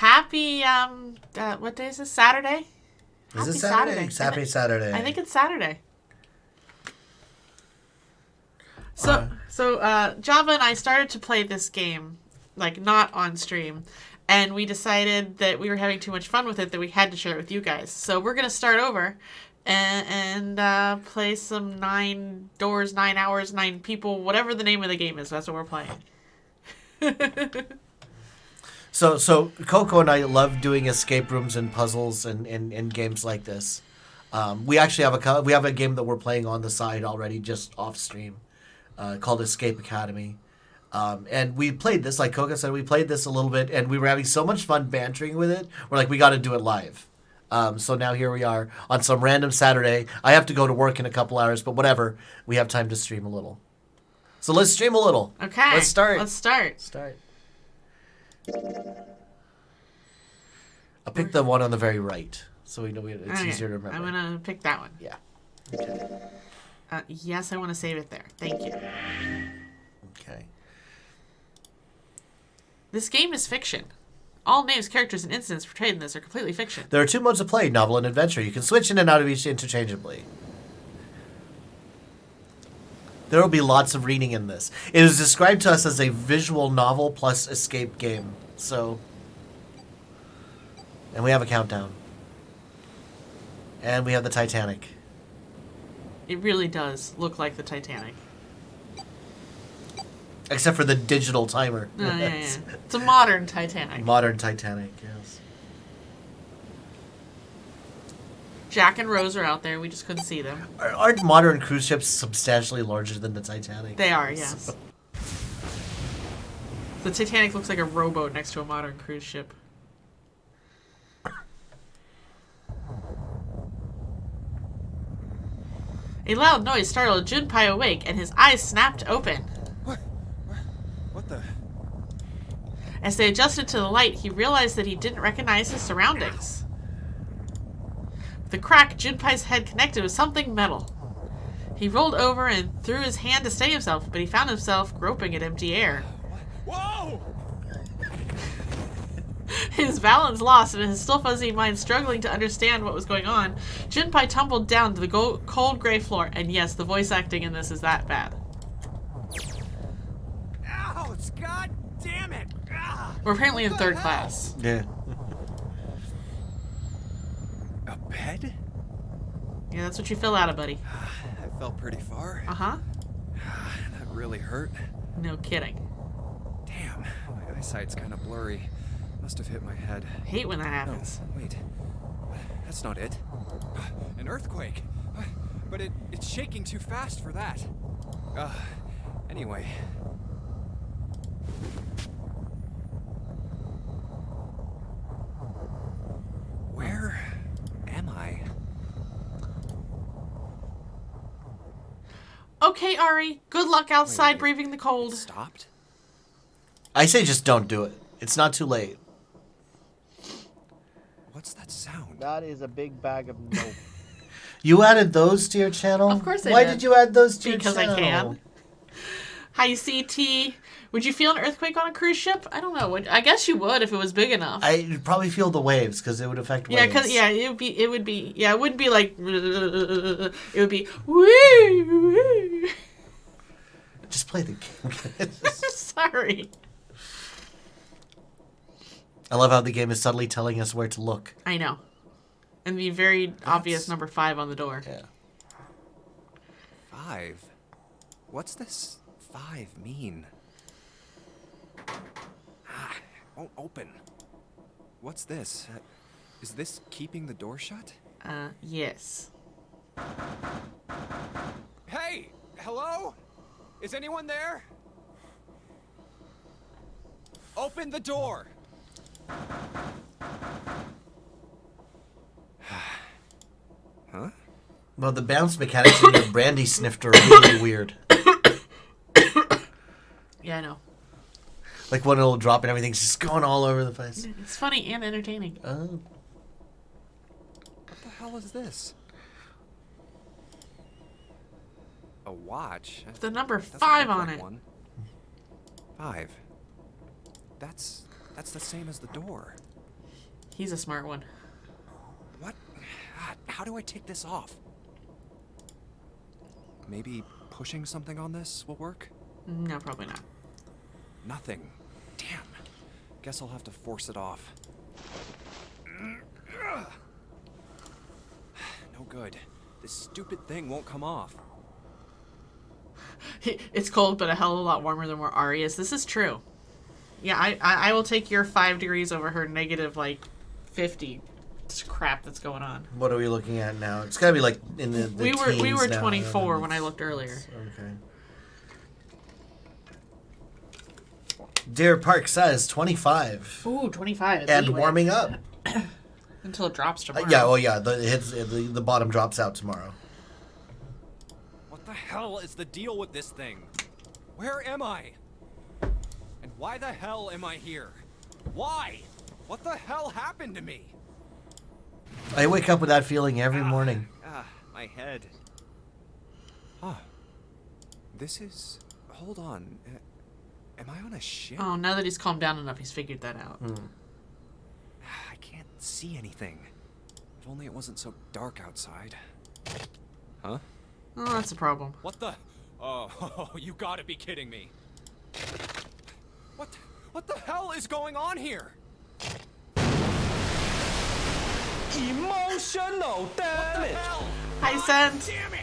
Happy, what day is this? Saturday? Is it Saturday? Happy Saturday. I think it's Saturday. So, Java and I started to play this game, like, not on stream, and we decided that we were having too much fun with it that we had to share it with you guys. So we're going to start over and play some 9 doors, 9 hours, 9 people, whatever the name of the game is. That's what we're playing. So Coco and I love doing escape rooms and puzzles and games like this. We actually have a game that we're playing on the side already, just off stream, called Escape Academy. And we played this, like Coco said, we played this a little bit, and we were having so much fun bantering with it. We're like, we got to do it live. So now here we are on some random Saturday. I have to go to work in a couple hours, but whatever. We have time to stream a little. So let's stream a little. Okay. Let's start. Start. I'll pick the one on the very right, so we know it's easier to remember. I'm going to pick that one. Yeah. Okay. Yes, I want to save it there. Thank you. Okay. This game is fiction. All names, characters, and incidents portrayed in this are completely fiction. There are 2 modes of play, novel and adventure. You can switch in and out of each interchangeably. There will be lots of reading in this. It is described to us as a visual novel plus escape game. So, and we have a countdown. And we have the Titanic. It really does look like the Titanic. Except for the digital timer. Oh, yeah. It's a modern Titanic. Modern Titanic, yes. Jack and Rose are out there. We just couldn't see them. Aren't modern cruise ships substantially larger than the Titanic? They are, yes. The Titanic looks like a rowboat next to a modern cruise ship. A loud noise startled Junpei awake, and his eyes snapped open. What the? As they adjusted to the light, he realized that he didn't recognize his surroundings. With a crack, Junpei's head connected with something metal. He rolled over and threw his hand to steady himself, but he found himself groping at empty air. Whoa! His balance lost and his still fuzzy mind struggling to understand what was going on, Junpei tumbled down to the cold gray floor, and yes, the voice acting in this is that bad. Ouch! God damn it! We're apparently in 3rd class. Yeah. A bed? Yeah, that's what you fill out of, buddy. I fell pretty far. Uh-huh. That really hurt. No kidding. Damn, my eyesight's kind of blurry. Must have hit my head. Hate when that happens. No, wait. That's not it. An earthquake. But it's shaking too fast for that. Anyway. Where am I? Okay, Ari. Good luck outside breathing the cold. Stopped? I say just don't do it. It's not too late. What's that sound? That is a big bag of nope. You added those to your channel? Of course I Why did. did you add those to your Because channel? I can. Hi, CT. Would you feel an earthquake on a cruise ship? I don't know. I guess you would if it was big enough. I'd probably feel the waves because it would affect waves. It wouldn't be like, it would be, woo. Just play the game. Sorry. I love how the game is subtly telling us where to look. I know. And the very obvious number 5 on the door. Yeah. 5? What's this 5 mean? Won't open. What's this? Is this keeping the door shut? Yes. Hey! Hello? Is anyone there? Open the door! Huh? Well, the bounce mechanics in your brandy snifter are really weird. Yeah, I know. Like one little drop and everything's just going all over the place. It's funny and entertaining. Oh. What the hell is this? A watch? The number Doesn't 5 look on like it. one. 5. That's the same as the door. He's a smart one. What? How do I take this off? Maybe pushing something on this will work? No, probably not. Nothing. Damn. Guess I'll have to force it off. No good. This stupid thing won't come off. It's cold, but a hell of a lot warmer than where Ari is. This is true. Yeah, I will take your 5 degrees over her negative, like, 50 crap that's going on. What are we looking at now? It's gotta be like in the We were now. 24 when I looked earlier. Okay. Deer Park says 25. Ooh, 25. And warming up. Until it drops tomorrow. Yeah, oh yeah, the bottom drops out tomorrow. What the hell is the deal with this thing? Where am I? And why the hell am I here? Why? What the hell happened to me? I wake up with that feeling every morning. My head. Huh. This is... Hold on. Am I on a ship? Oh, now that he's calmed down enough, he's figured that out. I can't see anything. If only it wasn't so dark outside. Huh? Oh, that's a problem. What the... Oh, you gotta be kidding me. What the hell is going on here? Emotional damage. Hi, Sent. Damn it!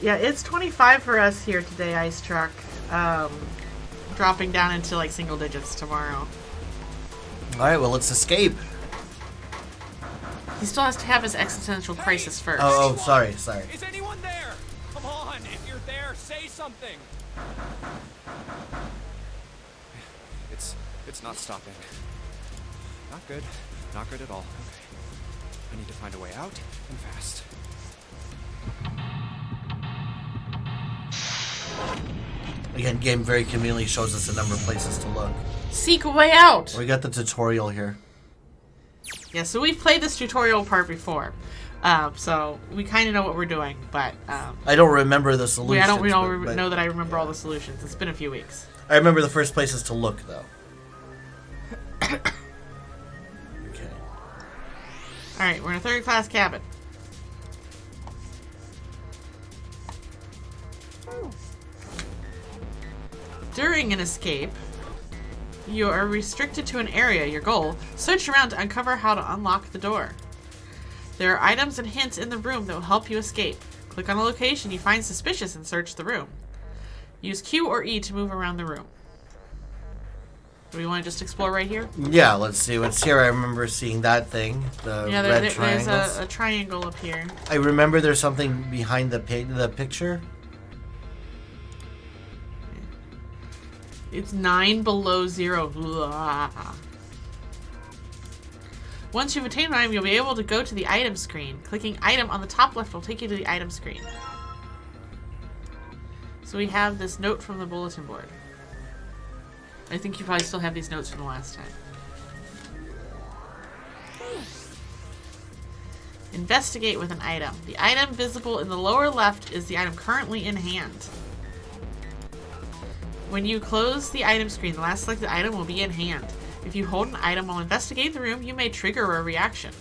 Yeah, it's 25 for us here today, Ice Truck. Dropping down into like single digits tomorrow. Alright, well, let's escape. He still has to have his existential crisis first. Oh, sorry. Is anyone there? Come on, if you're there, say something. It's not stopping. Not good. Not good at all. Okay. I need to find a way out, and fast. Again, game very conveniently shows us a number of places to look. Seek a way out! We got the tutorial here. Yeah, so we've played this tutorial part before. So we kind of know what we're doing, but... I don't remember the solutions. we don't know that I remember all the solutions. It's been a few weeks. I remember the first places to look, though. Okay. Alright, we're in a third-class cabin. During an escape, you are restricted to an area, your goal. Search around to uncover how to unlock the door. There are items and hints in the room that will help you escape. Click on a location you find suspicious and search the room. Use Q or E to move around the room. Do we want to just explore right here? Yeah, let's see what's here. I remember seeing that thing, the red there's triangles. a triangle up here. I remember there's something behind the picture. It's 9 below 0. Blah. Once you've attained an item, you'll be able to go to the item screen. Clicking item on the top left will take you to the item screen. So we have this note from the bulletin board. I think you probably still have these notes from the last time. Investigate with an item. The item visible in the lower left is the item currently in hand. When you close the item screen, the last selected item will be in hand. If you hold an item while investigating the room, you may trigger a reaction.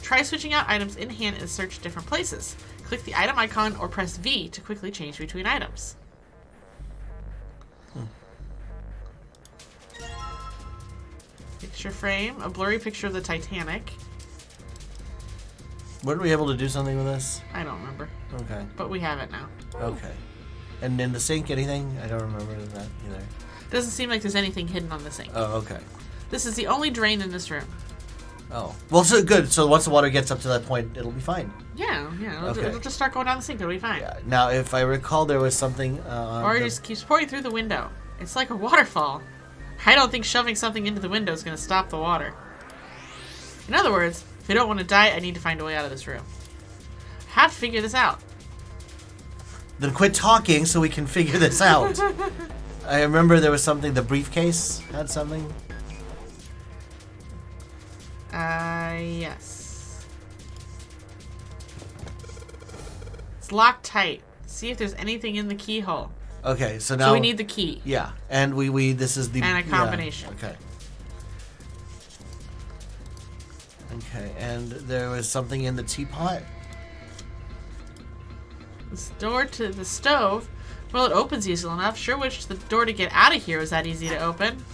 Try switching out items in hand and search different places. Click the item icon or press V to quickly change between items. Picture frame, a blurry picture of the Titanic. Weren't we able to do something with this? I don't remember, Okay. but we have it now. Okay. And in the sink, anything? I don't remember that either. Doesn't seem like there's anything hidden on the sink. Oh, okay. This is the only drain in this room. Oh. Well, so good. So once the water gets up to that point, it'll be fine. Yeah. Okay. It'll just start going down the sink. It'll be fine. Yeah. Now, if I recall, there was something... Or it just keeps pouring through the window. It's like a waterfall. I don't think shoving something into the window is going to stop the water. In other words, if I don't want to die, I need to find a way out of this room. I have to figure this out. Then quit talking so we can figure this out. I remember there was something, the briefcase had something. Yes. It's locked tight. See if there's anything in the keyhole. Okay, so now... So we need the key. Yeah, and we this is the... And a combination. Yeah, okay. Okay, and there was something in the teapot? This door to the stove. Well, it opens easily enough. Sure wish the door to get out of here was that easy to open.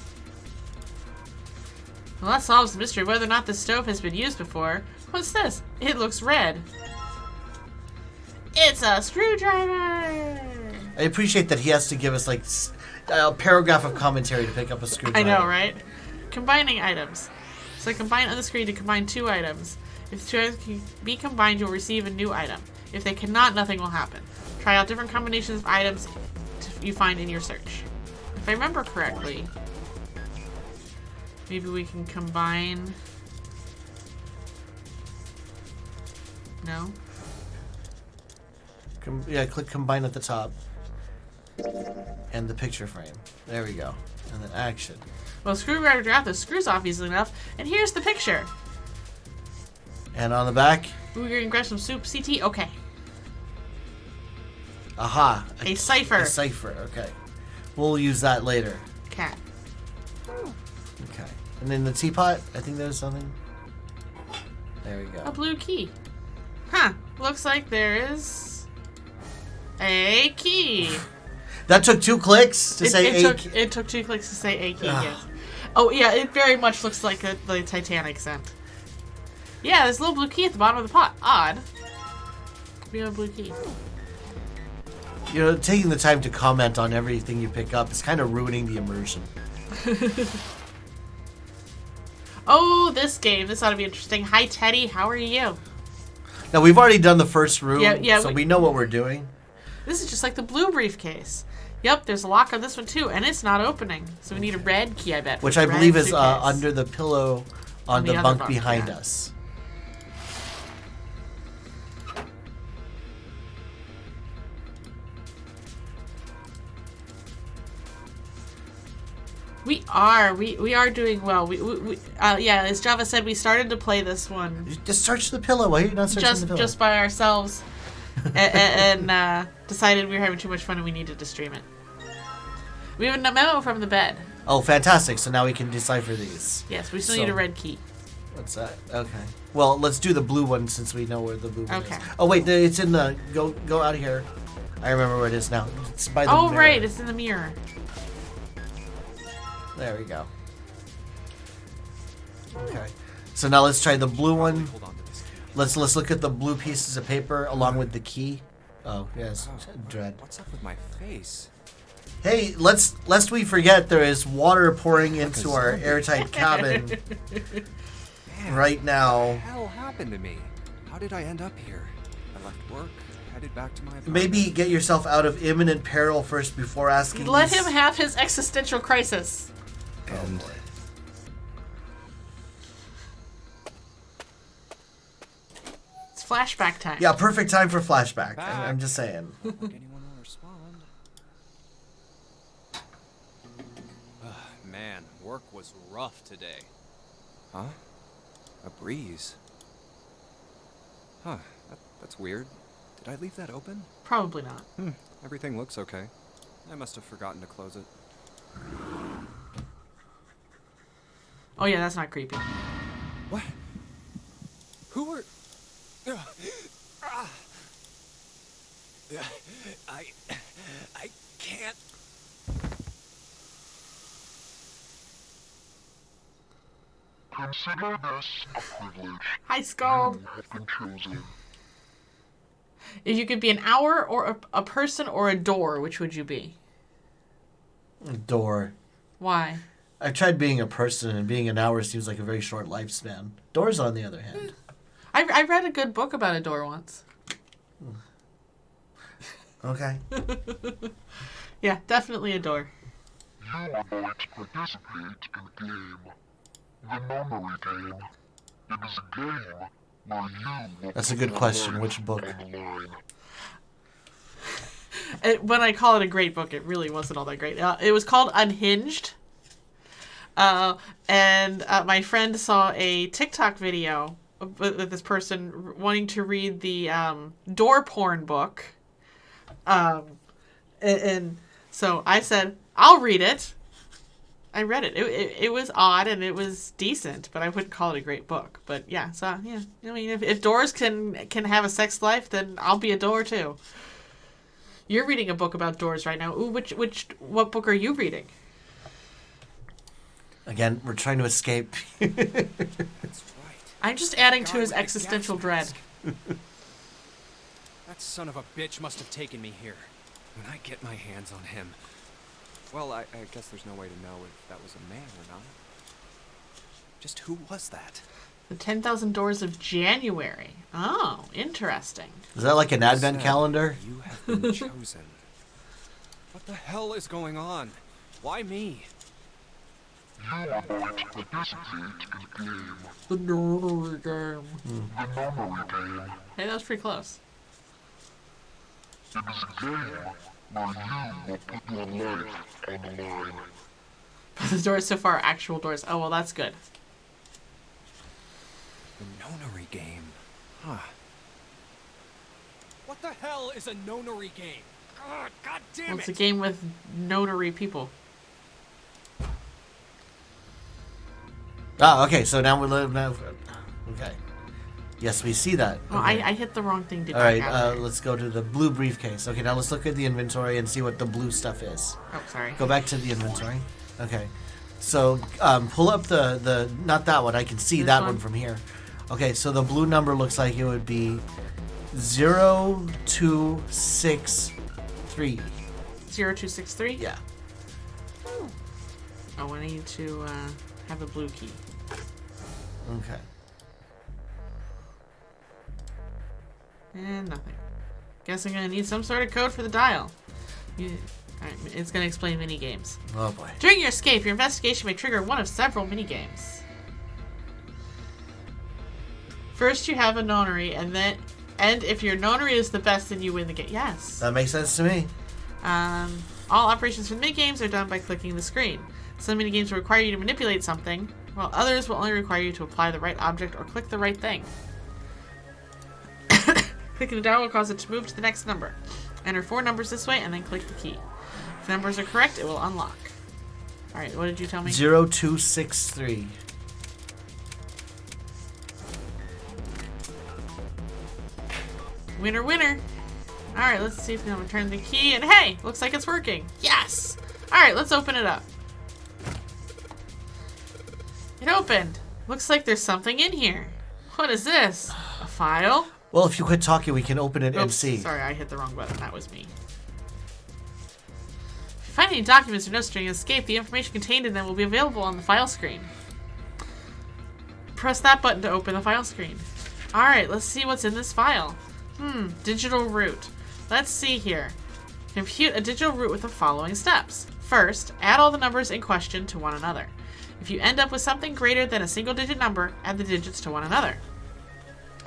Well, that solves the mystery of whether or not this stove has been used before. What's this? It looks red. It's a screwdriver! I appreciate that he has to give us, like, a paragraph of commentary to pick up a screwdriver. I know, right? Combining items. So combine on the screen to combine 2 items. If the 2 items can be combined, you'll receive a new item. If they cannot, nothing will happen. Try out different combinations of items you find in your search. If I remember correctly, maybe we can combine... No? Yeah, click combine at the top. And the picture frame. There we go. And then action. Well, screwdriver got the screws off easily enough, and here's the picture. And on the back? We're gonna grab some soup. CT? Okay. Aha. A cipher. A cipher, okay. We'll use that later. Cat. Okay. And then the teapot, I think there's something. There we go. A blue key. Huh. Looks like there is a key. That took 2 clicks to say it took 2 clicks to say a key, yes. Oh, yeah, it very much looks like the Titanic scent. Yeah, there's a little blue key at the bottom of the pot. Odd. We have a blue key. You know, taking the time to comment on everything you pick up is kind of ruining the immersion. Oh, this game. This ought to be interesting. Hi, Teddy. How are you? Now, we've already done the first room, yeah, so we know what we're doing. This is just like the blue briefcase. Yep, there's a lock on this one, too, and it's not opening. So we need a red key, I bet. Which I believe is under the pillow on the bunk behind us. We are doing well. Yeah, as Java said, we started to play this one. Just search the pillow. Why are you not searching the pillow? Just by ourselves, and decided we were having too much fun and we needed to stream it. We have a memo from the bed. Oh, fantastic! So now we can decipher these. Yes, we still need a red key. What's that? Okay. Well, let's do the blue one since we know where the blue one is. Okay. Oh wait, it's in the go out of here. I remember where it is now. It's by the mirror. Right, it's in the mirror. There we go. Okay. So now let's try the blue one. Let's look at the blue pieces of paper along with the key. Oh, yes. Dread. What's up with my face? Hey, lest we forget, there is water pouring into our airtight cabin right now. What the hell happened to me? How did I end up here? I left work, headed back to my apartment. Maybe get yourself out of imminent peril first before asking. Let him have his existential crisis. And It's flashback time. Yeah, perfect time for flashback. I'm just saying. like anyone will respond. Man, work was rough today. Huh? A breeze. Huh, that's weird. Did I leave that open? Probably not. Everything looks okay. I must have forgotten to close it. Oh yeah, that's not creepy. What? Who are... I can't... Consider this a privilege. Hi, Scald. You have been chosen. If you could be an hour or a person or a door, which would you be? Door. Why? I've tried being a person, and being an hour seems like a very short lifespan. Doors, on the other hand. I read a good book about a door once. Okay. Yeah, definitely a door. You are going to participate in a game. The Nonary Game. It is a game where you will That's a good question. Which book? online. When I call it a great book, it really wasn't all that great. It was called Unhinged. And my friend saw a TikTok video with this person wanting to read the door porn book. And So I said, I'll read it. I read it. It was odd and it was decent, but I wouldn't call it a great book. But yeah, so yeah. I mean, if doors can have a sex life, then I'll be a door too. You're reading a book about doors right now. Ooh, what book are you reading? Again, we're trying to escape. That's right. I'm just adding to Guy his with the existential gas dread. mask. That son of a bitch must have taken me here. When I get my hands on him. Well, I guess there's no way to know if that was a man or not. Just who was that? The 10,000 Doors of January. Oh, interesting. Is that like an advent calendar? You have been chosen. What the hell is going on? Why me? You are going to participate in a game. The Nonary Game. The Nonary Game. Hey, that was pretty close. It is a game where you will put your life on the line. But the doors so far are actual doors. Oh, well, that's good. The Nonary Game. Huh. What the hell is a Nonary Game? God damn Well, it! it's a game with notary people. Ah, okay. So now we're now. Okay. Yes, we see that. Oh, Okay. I hit the wrong thing. Did All not right. gather. Let's go to the blue briefcase. Okay. Now let's look at the inventory and see what the blue stuff is. Oh, sorry. Go back to the inventory. Okay. So pull up the not that one. I can see This that one? one from here. Okay. So the blue number looks like it would be 0263. 0263? Yeah. Oh, I need to have the blue key. Okay. And nothing. Guess I'm gonna need some sort of code for the dial. Alright, it's gonna explain mini games. Oh boy. During your escape, your investigation may trigger one of several mini games. First, you have a nonary, and if your nonary is the best, then you win the game. Yes. That makes sense to me. All operations for the minigames are done by clicking the screen. Some minigames will require you to manipulate something, while others will only require you to apply the right object or click the right thing. Clicking the dial will cause it to move to the next number. Enter 4 numbers this way and then click the key. If the numbers are correct, it will unlock. Alright, what did you tell me? 0263. Winner, winner! Alright, let's see if we can return the key, and hey! Looks like it's working! Yes! Alright, let's open it up. It opened! Looks like there's something in here. What is this? A file? Well, if you quit talking, we can open it and Oops, see. sorry, I hit the wrong button. That was me. If you find any documents or notes during escape, the information contained in them will be available on the file screen. Press that button to open the file screen. Alright, let's see what's in this file. Digital root. Let's see here. Compute a digital root with the following steps. First, add all the numbers in question to one another. If you end up with something greater than a single-digit number, add the digits to one another.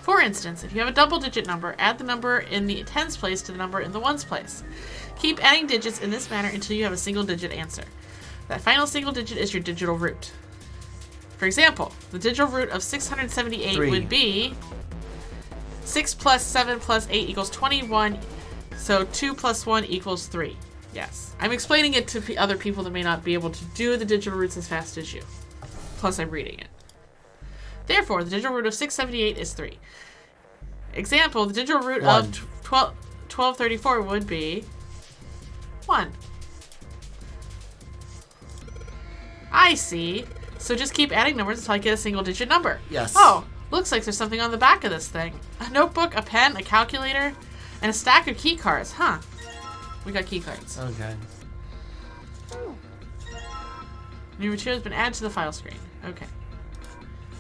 For instance, if you have a double-digit number, add the number in the tens place to the number in the ones place. Keep adding digits in this manner until you have a single-digit answer. That final single digit is your digital root. For example, the digital root of 678 3. would be 6 plus 7 plus 8 equals 21, so 2 plus 1 equals 3. Yes. I'm explaining it to other people that may not be able to do the digital roots as fast as you. Plus, I'm reading it. Therefore, the digital root of 678 is 3. Example, the digital root 1. of 1234 would be 1. I see. So just keep adding numbers until I get a single digit number. Yes. Oh, looks like there's something on the back of this thing. A notebook, a pen, a calculator, and a stack of key cards. Huh. We got key cards. Okay. New material has been added to the file screen. Okay.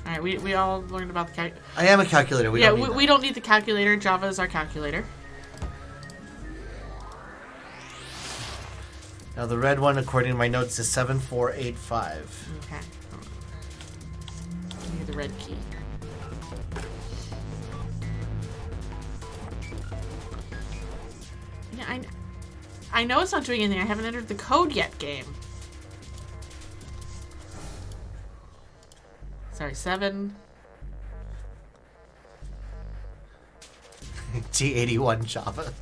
Alright, we all learned about the calculator. I am a calculator. We don't need we don't need the calculator. Java is our calculator. Now the red one, according to my notes, is 7485. Okay. Give me the red key. Yeah, I know it's not doing anything. I haven't entered the code yet, game. Sorry, 7. T81 Java.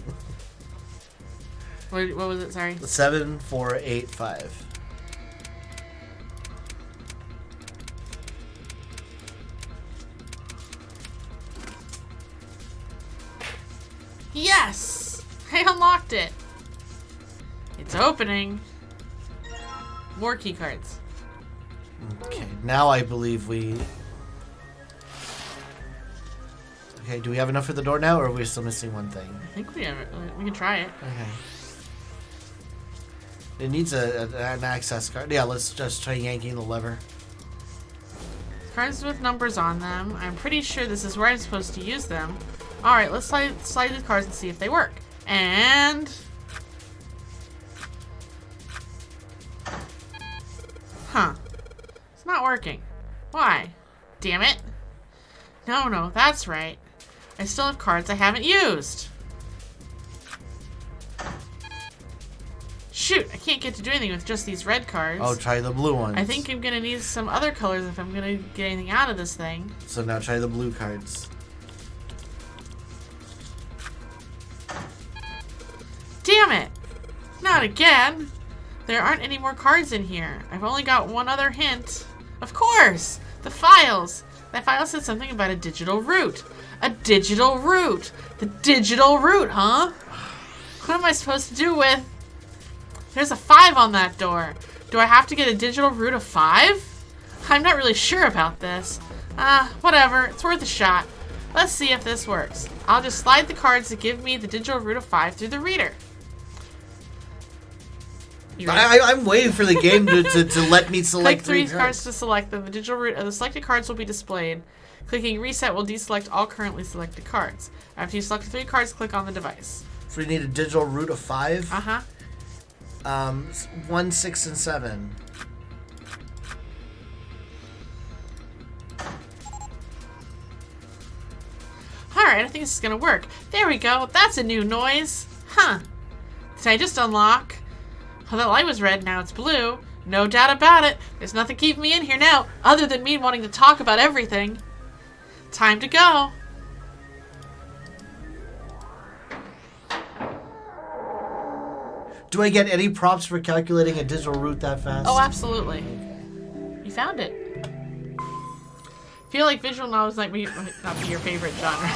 What was it? Sorry. 7485. Yes! I unlocked it. It's opening. More key cards. Okay, now I believe we... Okay, do we have enough for the door now, or are we still missing one thing? I think we have it. We can try it. Okay. It needs an access card. Yeah, let's just try yanking the lever. Cards with numbers on them. I'm pretty sure this is where I'm supposed to use them. Alright, let's slide the cards and see if they work. And... Huh. It's not working. Why? Damn it. No, that's right. I still have cards I haven't used. Shoot, I can't get to do anything with just these red cards. Oh, try the blue ones. I think I'm gonna need some other colors if I'm gonna get anything out of this thing. So now try the blue cards. Damn it! Not again! There aren't any more cards in here. I've only got one other hint. Of course! The files! That file said something about a digital route. A digital route! The digital route, huh? What am I supposed to do with... There's a 5 on that door. Do I have to get a digital route of 5? I'm not really sure about this. Whatever. It's worth a shot. Let's see if this works. I'll just slide the cards that give me the digital route of 5 through the reader. I'm waiting for the game to let me select Click 3 cards to select them. The digital route of the selected cards will be displayed. Clicking reset will deselect all currently selected cards. After you select 3 cards, click on the device. So we need a digital route of 5? Uh-huh. 1, 6, and 7. Alright, I think this is gonna work. There we go. That's a new noise. Huh. Did I just unlock? Well, that light was red, now it's blue. No doubt about it. There's nothing keeping me in here now, other than me wanting to talk about everything. Time to go. Do I get any props for calculating a digital route that fast? Oh, absolutely. You found it. Feel like visual novels might not be your favorite genre.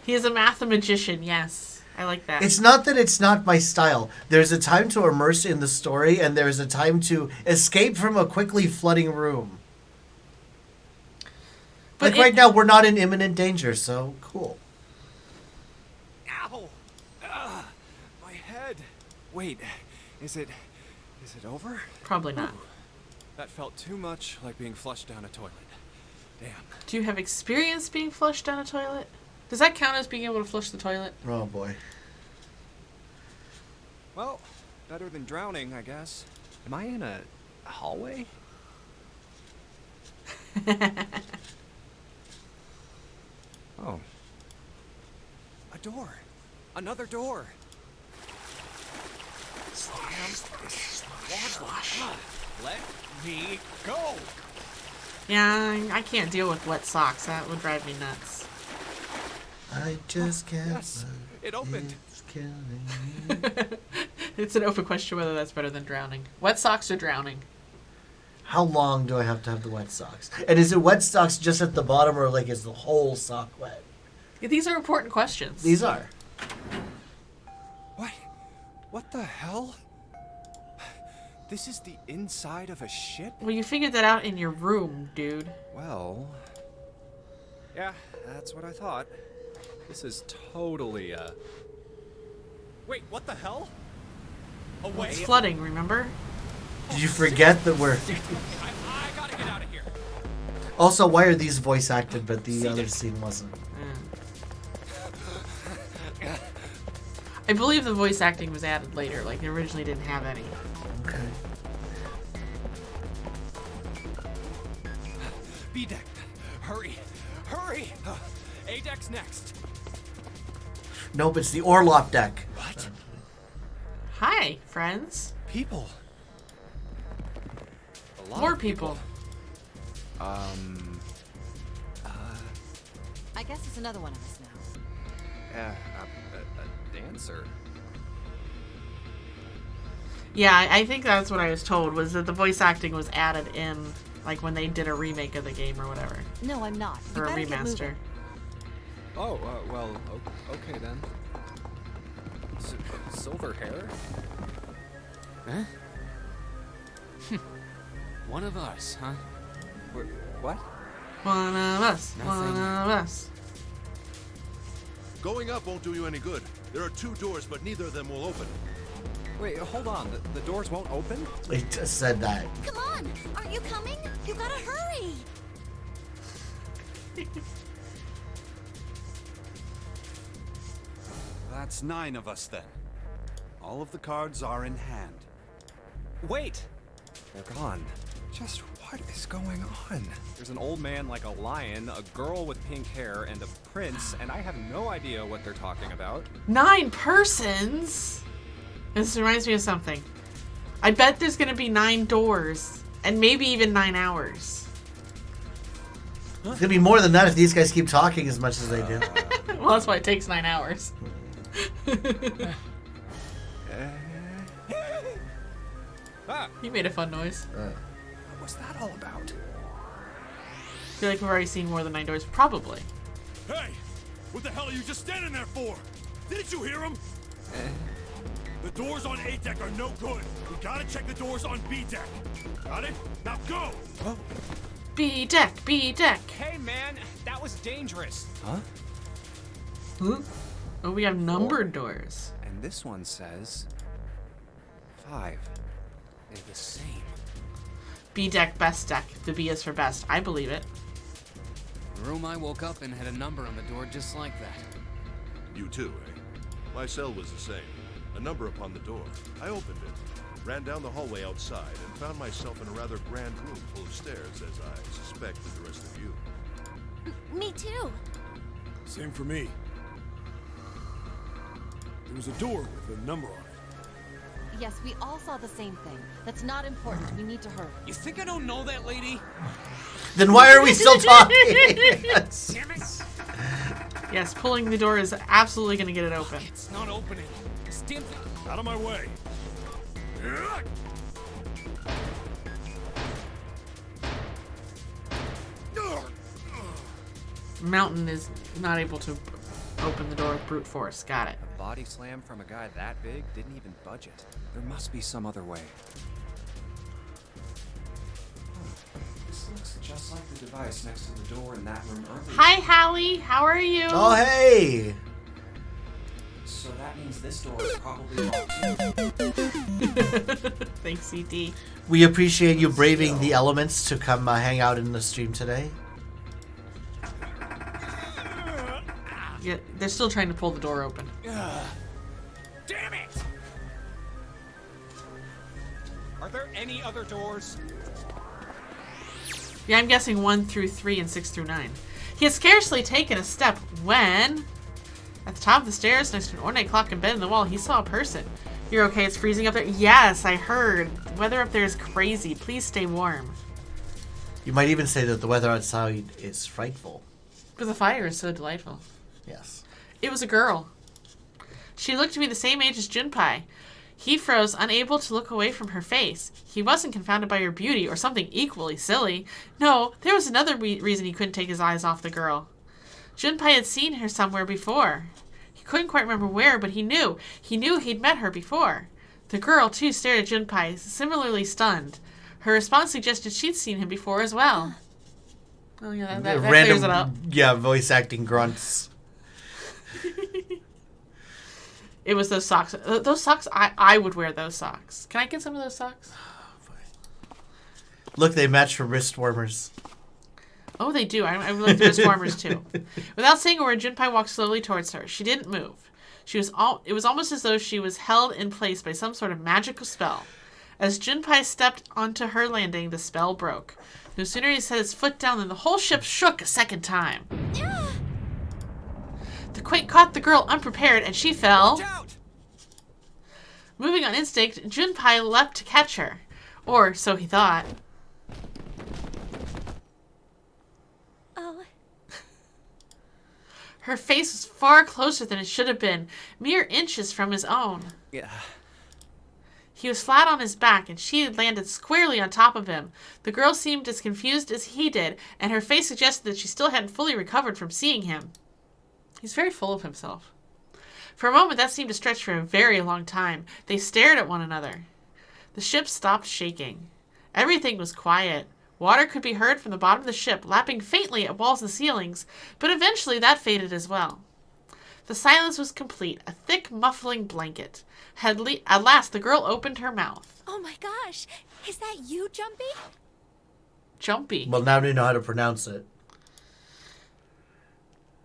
He is a mathematician, yes. I like that. It's not that it's not my style. There's a time to immerse in the story, and there's a time to escape from a quickly flooding room. But right now, we're not in imminent danger, so cool. Ow! My head. Wait, is it over? Probably not. That felt too much like being flushed down a toilet. Damn. Do you have experience being flushed down a toilet? Does that count as being able to flush the toilet? Oh, boy. Well, better than drowning, I guess. Am I in a hallway? Oh. A door. Another door. Let me go. Yeah, I can't deal with wet socks. That would drive me nuts. I just can't. Yes, it opened. It's killing me. It's an open question whether that's better than drowning. Wet socks or drowning? How long do I have to have the wet socks? And is it wet socks just at the bottom, or like is the whole sock wet? Yeah, these are important questions. These are. What the hell? This is the inside of a ship? Well, you figured that out in your room, dude. Well... yeah, that's what I thought. This is totally, Wait, what the hell? Away? It's flooding, remember? Did you forget that we're... I gotta get out of here. Also, why are these voice acted, but the other scene wasn't? I believe the voice acting was added later, like they originally didn't have any. Okay. B deck, hurry, hurry! A deck's next. Nope, it's the Orlop deck. What? Hi, friends. People. A lot More of people. I guess it's another one of us now. A dancer. Yeah, I think that's what I was told, was that the voice acting was added in, like, when they did a remake of the game or whatever. No, I'm not. You Or a better get remaster. moving. Oh, well, okay then. Silver hair? Huh? One of us, huh? What? One of us. Nothing. One of us. Going up won't do you any good. There are 2 doors, but neither of them will open. Wait, hold on. The doors won't open? He just said that. Come on! Aren't you coming? You gotta hurry! That's 9 of us then. All of the cards are in hand. Wait! They're gone. Just what is going on? There's an old man like a lion, a girl with pink hair, and a prince, and I have no idea what they're talking about. 9 persons? This reminds me of something. I bet there's gonna be 9 doors. And maybe even 9 hours. It's gonna be more than that if these guys keep talking as much as they do. Well, that's why it takes 9 hours. You made a fun noise. What was that all about? I feel like we've already seen more than 9 doors. Probably. Hey! What the hell are you just standing there for? Didn't you hear him? The doors on A deck are no good. We gotta check the doors on B deck. Got it? Now go! B deck, B deck. Hey man, that was dangerous. Huh? Huh? Oh, we have numbered doors. And this one says 5. They're the same. B deck, best deck. The B is for best. I believe it. The room I woke up in had a number on the door just like that. You too, eh? My cell was the same. A number upon the door. I opened it, ran down the hallway outside, and found myself in a rather grand room full of stairs, as I suspect did the rest of you. Me too. Same for me. There was a door with a number on it. Yes, we all saw the same thing. That's not important. We need to hurry. You think I don't know that lady? Then why are we still talking? Damn it! Yes, pulling the door is absolutely going to get it open. It's not opening. This damn thing. Out of my way! Mountain is not able to open the door with brute force. Got it. A body slam from a guy that big didn't even budge it. There must be some other way. This looks just like the device next to the door in that room earlier. Hi, Hallie. How are you? Oh, hey! So that means this door is probably locked too. Thanks, CT. We appreciate you braving the elements to come hang out in the stream today. Yeah, they're still trying to pull the door open. Damn it! Are there any other doors? Yeah, I'm guessing 1 through 3 and 6 through 9. He had scarcely taken a step when, at the top of the stairs, next to an ornate clock embedded in the wall, he saw a person. You're okay, it's freezing up there? Yes, I heard. The weather up there is crazy. Please stay warm. You might even say that the weather outside is frightful. But the fire is so delightful. Yes. It was a girl. She looked to be the same age as Junpei. He froze, unable to look away from her face. He wasn't confounded by her beauty or something equally silly. No, there was another reason he couldn't take his eyes off the girl. Junpei had seen her somewhere before. He couldn't quite remember where, but he knew. He knew he'd met her before. The girl, too, stared at Junpei, similarly stunned. Her response suggested she'd seen him before as well. Oh, yeah, that clears it up. Yeah, voice acting grunts. It was those socks. Those socks, I would wear those socks. Can I get some of those socks? Look, they match for wrist warmers. Oh, they do. I would like the wrist warmers, too. Without saying a word, Junpei walked slowly towards her. She didn't move. It was almost as though she was held in place by some sort of magical spell. As Junpei stepped onto her landing, the spell broke. No sooner he set his foot down than the whole ship shook a second time. The quake caught the girl unprepared, and she fell. Watch out! Moving on instinct, Junpei leapt to catch her. Or so he thought. Oh. Her face was far closer than it should have been, mere inches from his own. Yeah. He was flat on his back, and she had landed squarely on top of him. The girl seemed as confused as he did, and her face suggested that she still hadn't fully recovered from seeing him. He's very full of himself. For a moment, that seemed to stretch for a very long time. They stared at one another. The ship stopped shaking. Everything was quiet. Water could be heard from the bottom of the ship, lapping faintly at walls and ceilings, but eventually that faded as well. The silence was complete, a thick, muffling blanket. At last, the girl opened her mouth. Oh my gosh, is that you, Jumpy? Jumpy. Well, now we know how to pronounce it.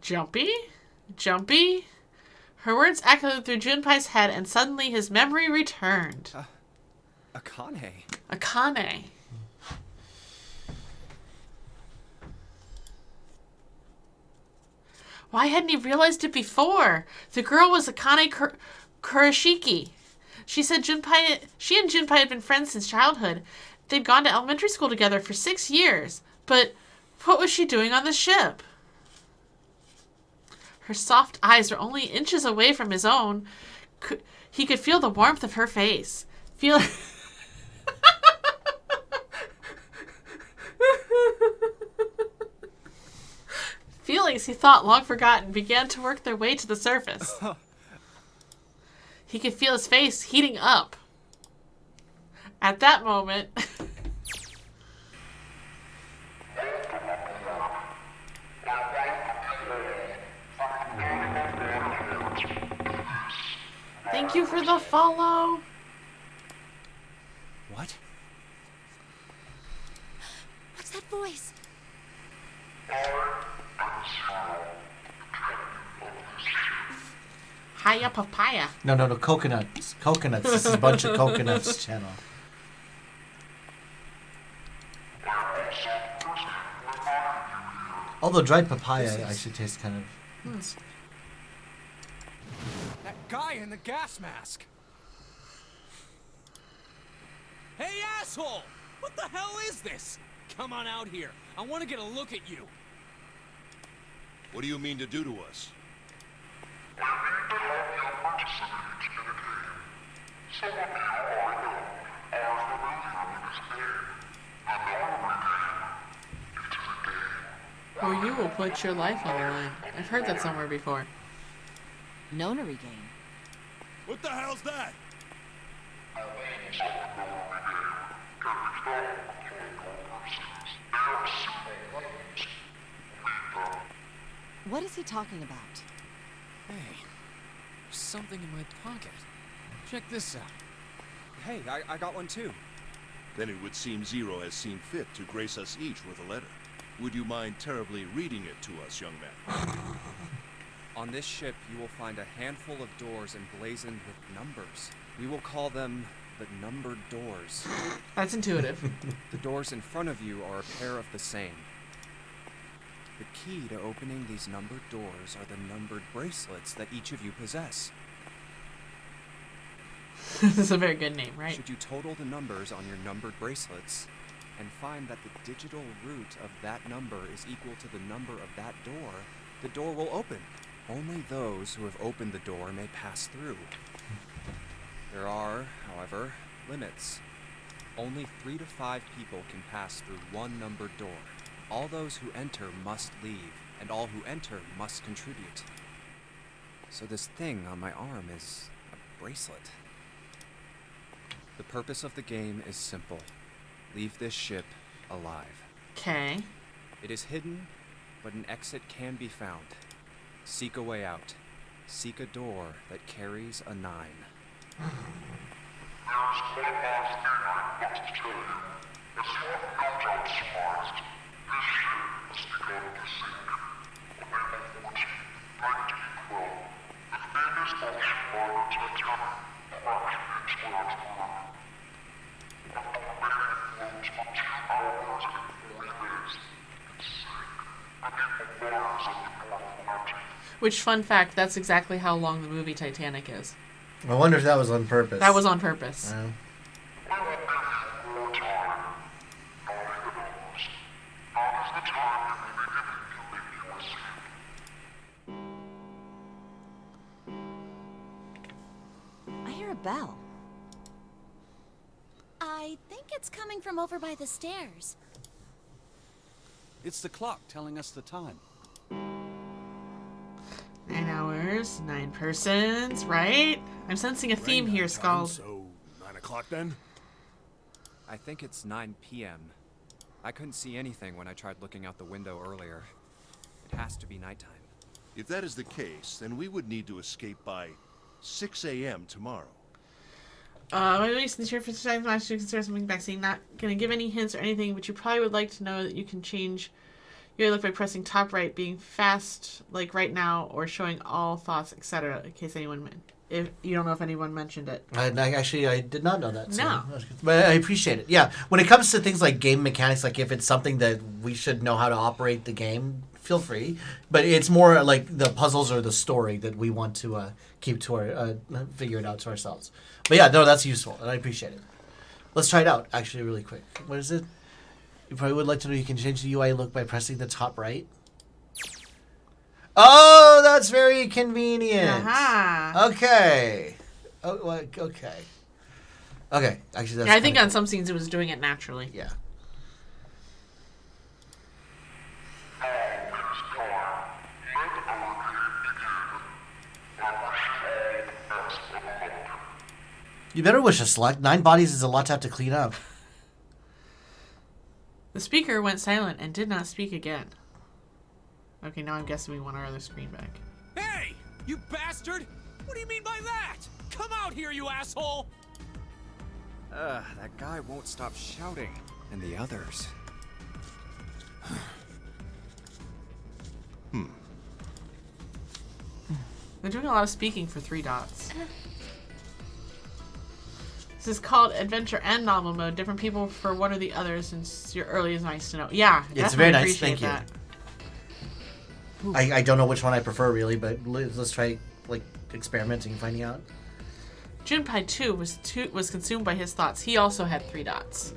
Jumpy? Jumpy? Her words echoed through Junpei's head, and suddenly his memory returned. Akane. Akane. Why hadn't he realized it before? The girl was Akane Kurashiki. She and Junpei had been friends since childhood. They'd gone to elementary school together for 6 years. But what was she doing on the ship? Her soft eyes were only inches away from his own. He could feel the warmth of her face. Feelings he thought long forgotten began to work their way to the surface. He could feel his face heating up. At that moment... Thank you for the follow. What? What's that voice? Hiya papaya. No, coconuts. Coconuts. This is a bunch of coconuts channel. Although dried papaya actually tastes kind of... That guy in the gas mask! Hey, asshole! What the hell is this? Come on out here. I want to get a look at you. What do you mean to do to us? Or you will put your life on the line. I've heard that somewhere before. Nonary Game. What the hell's that? What is he talking about? Hey, there's something in my pocket. Check this out. Hey, I got one too. Then it would seem Zero has seen fit to grace us each with a letter. Would you mind terribly reading it to us, young man? On this ship, you will find a handful of doors emblazoned with numbers. We will call them the numbered doors. That's intuitive. The doors in front of you are a pair of the same. The key to opening these numbered doors are the numbered bracelets that each of you possess. This is a very good name, right? Should you total the numbers on your numbered bracelets and find that the digital root of that number is equal to the number of that door, the door will open. Only those who have opened the door may pass through. There are, however, limits. Only 3 to 5 people can pass through one numbered door. All those who enter must leave, and all who enter must contribute. So this thing on my arm is a bracelet. The purpose of the game is simple. Leave this ship alive. Okay. It is hidden, but an exit can be found. Seek a way out. Seek a door that carries a 9. Which, fun fact, that's exactly how long the movie Titanic is. I wonder if that was on purpose. That was on purpose. bell? I think it's coming from over by the stairs. It's the clock telling us the time. 9 hours, 9 persons, right? I'm sensing a theme here, Scald. So 9 o'clock then? I think it's 9 p.m. I couldn't see anything when I tried looking out the window earlier. It has to be nighttime. If that is the case, then we would need to escape by 6 a.m. tomorrow. Maybe since you're for time last you consider something vaccine. Not gonna give any hints or anything, but you probably would like to know that you can change your look by pressing top right, being fast like right now, or showing all thoughts, etc. In case anyone, if you don't know if anyone mentioned it. I did not know that. So No, but I appreciate it. Yeah, when it comes to things like game mechanics, like if it's something that we should know how to operate the game, feel free. But it's more like the puzzles or the story that we want to keep to our figure it out to ourselves. But yeah, no, that's useful, and I appreciate it. Let's try it out, actually, really quick. What is it? You probably would like to know you can change the UI look by pressing the top right. Oh, that's very convenient. Aha. Okay. Oh, okay. Okay, actually, that's. Yeah, I think kinda on some scenes it was doing it naturally. Yeah. You better wish us luck. 9 bodies is a lot to have to clean up. The speaker went silent and did not speak again. Okay, now I'm guessing we want our other screen back. Hey! You bastard! What do you mean by that? Come out here, you asshole! That guy won't stop shouting. And the others. They're doing a lot of speaking for 3 dots. This is called adventure and novel mode. Different people for one or the other, since you're early is nice to know. Yeah, It's very nice, appreciate thank you. that. I don't know which one I prefer, really, but let's try, like, experimenting and finding out. Junpei 2 was consumed by his thoughts. He also had 3 dots.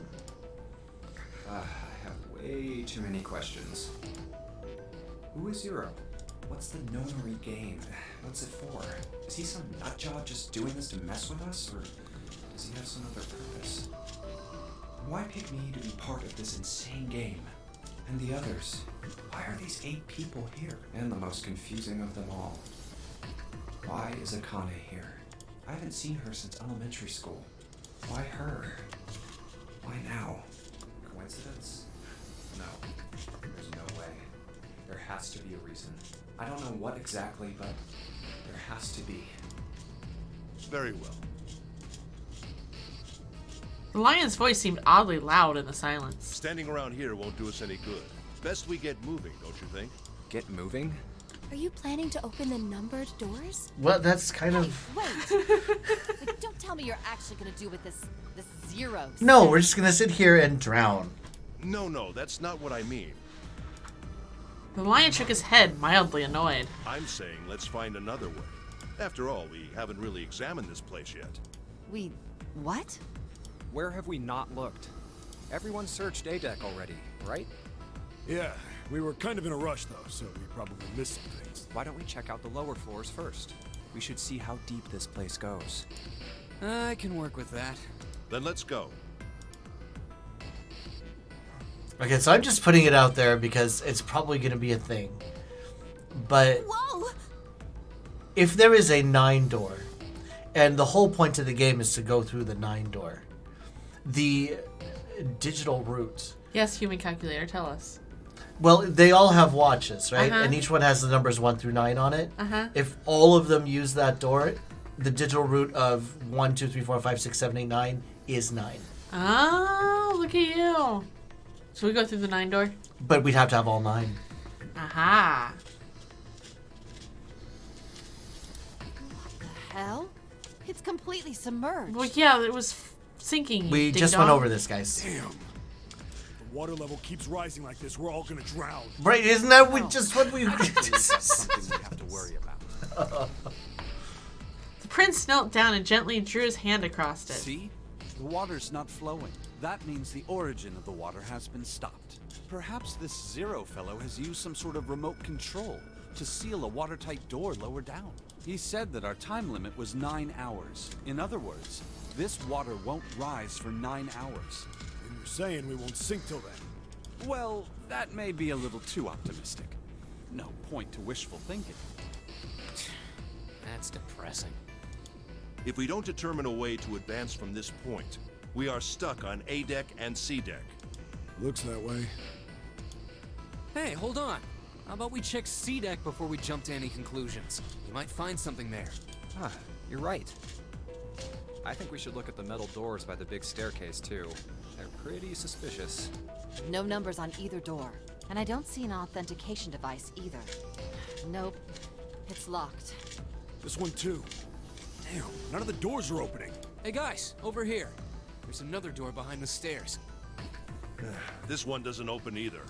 I have way too many questions. Who is Zero? What's the Nonary game? What's it for? Is he some nutjob just doing this to mess with us, or does he have some other purpose? Why pick me to be part of this insane game? And the others? Why are these 8 people here? And the most confusing of them all. Why is Akane here? I haven't seen her since elementary school. Why her? Why now? Coincidence? No. There's no way. There has to be a reason. I don't know what exactly, but there has to be. Very well. The lion's voice seemed oddly loud in the silence. Standing around here won't do us any good. Best we get moving, don't you think? Get moving? Are you planning to open the numbered doors? Well, that's kind of. Wait! Like, don't tell me you're actually gonna do with this zero. No, set. we're just gonna sit here and drown. No, that's not what I mean. The lion shook his head, mildly annoyed. I'm saying let's find another way. After all, we haven't really examined this place yet. We... what? Where have we not looked? Everyone searched A deck already, right? Yeah, we were kind of in a rush though, so we probably missed some things. Why don't we check out the lower floors first? We should see how deep this place goes. I can work with that. Then let's go. Okay, so I'm just putting it out there because it's probably gonna be a thing. But Whoa! if there is a 9 door, and the whole point of the game is to go through the 9 door, the digital route. Yes, human calculator, tell us. Well, they all have watches, right? Uh-huh. And each one has the numbers 1 through 9 on it. Uh-huh. If all of them use that door, the digital route of 1, 2, 3, 4, 5, 6, 7, 8, 9 is 9. Oh, look at you. So we go through the 9 door? But we'd have to have all 9. Aha. What the hell? It's completely submerged. Well, yeah, it was sinking. We just went over this, guys. Damn. The water level keeps rising like this, we're all gonna drown. Right, isn't that just what we... Something we have to worry about. The prince knelt down and gently drew his hand across it. See? The water's not flowing. That means the origin of the water has been stopped. Perhaps this Zero fellow has used some sort of remote control to seal a watertight door lower down. He said that our time limit was 9 hours. In other words, this water won't rise for 9 hours. And you're saying we won't sink till then? Well, that may be a little too optimistic. No point to wishful thinking. That's depressing. If we don't determine a way to advance from this point, we are stuck on A deck and C deck. Looks that way. Hey, hold on. How about we check C deck before we jump to any conclusions? You might find something there. Ah, you're right. I think we should look at the metal doors by the big staircase, too. They're pretty suspicious. No numbers on either door. And I don't see an authentication device either. Nope. It's locked. This one too. Damn, none of the doors are opening. Hey guys, over here. There's another door behind the stairs. This one doesn't open either.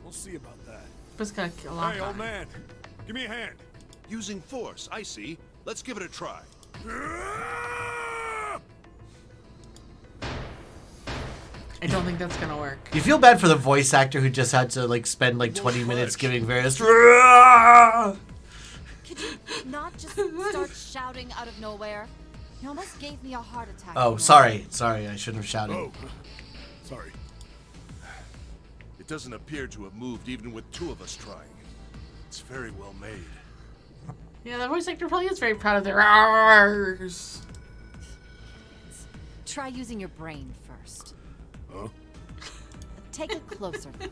We'll see about that. Just gotta kill off. Hey, old man, give me a hand. Using force, I see. Let's give it a try. I don't think that's gonna work. You feel bad for the voice actor who just had to like spend like 20 minutes giving various. Could you not just start shouting out of nowhere? You almost gave me a heart attack. Oh, sorry, I shouldn't have shouted. Oh, sorry. It doesn't appear to have moved even with 2 of us trying. It's very well made. Yeah, the voice actor probably is very proud of their R's. Try using your brain first. Huh? Take a closer look.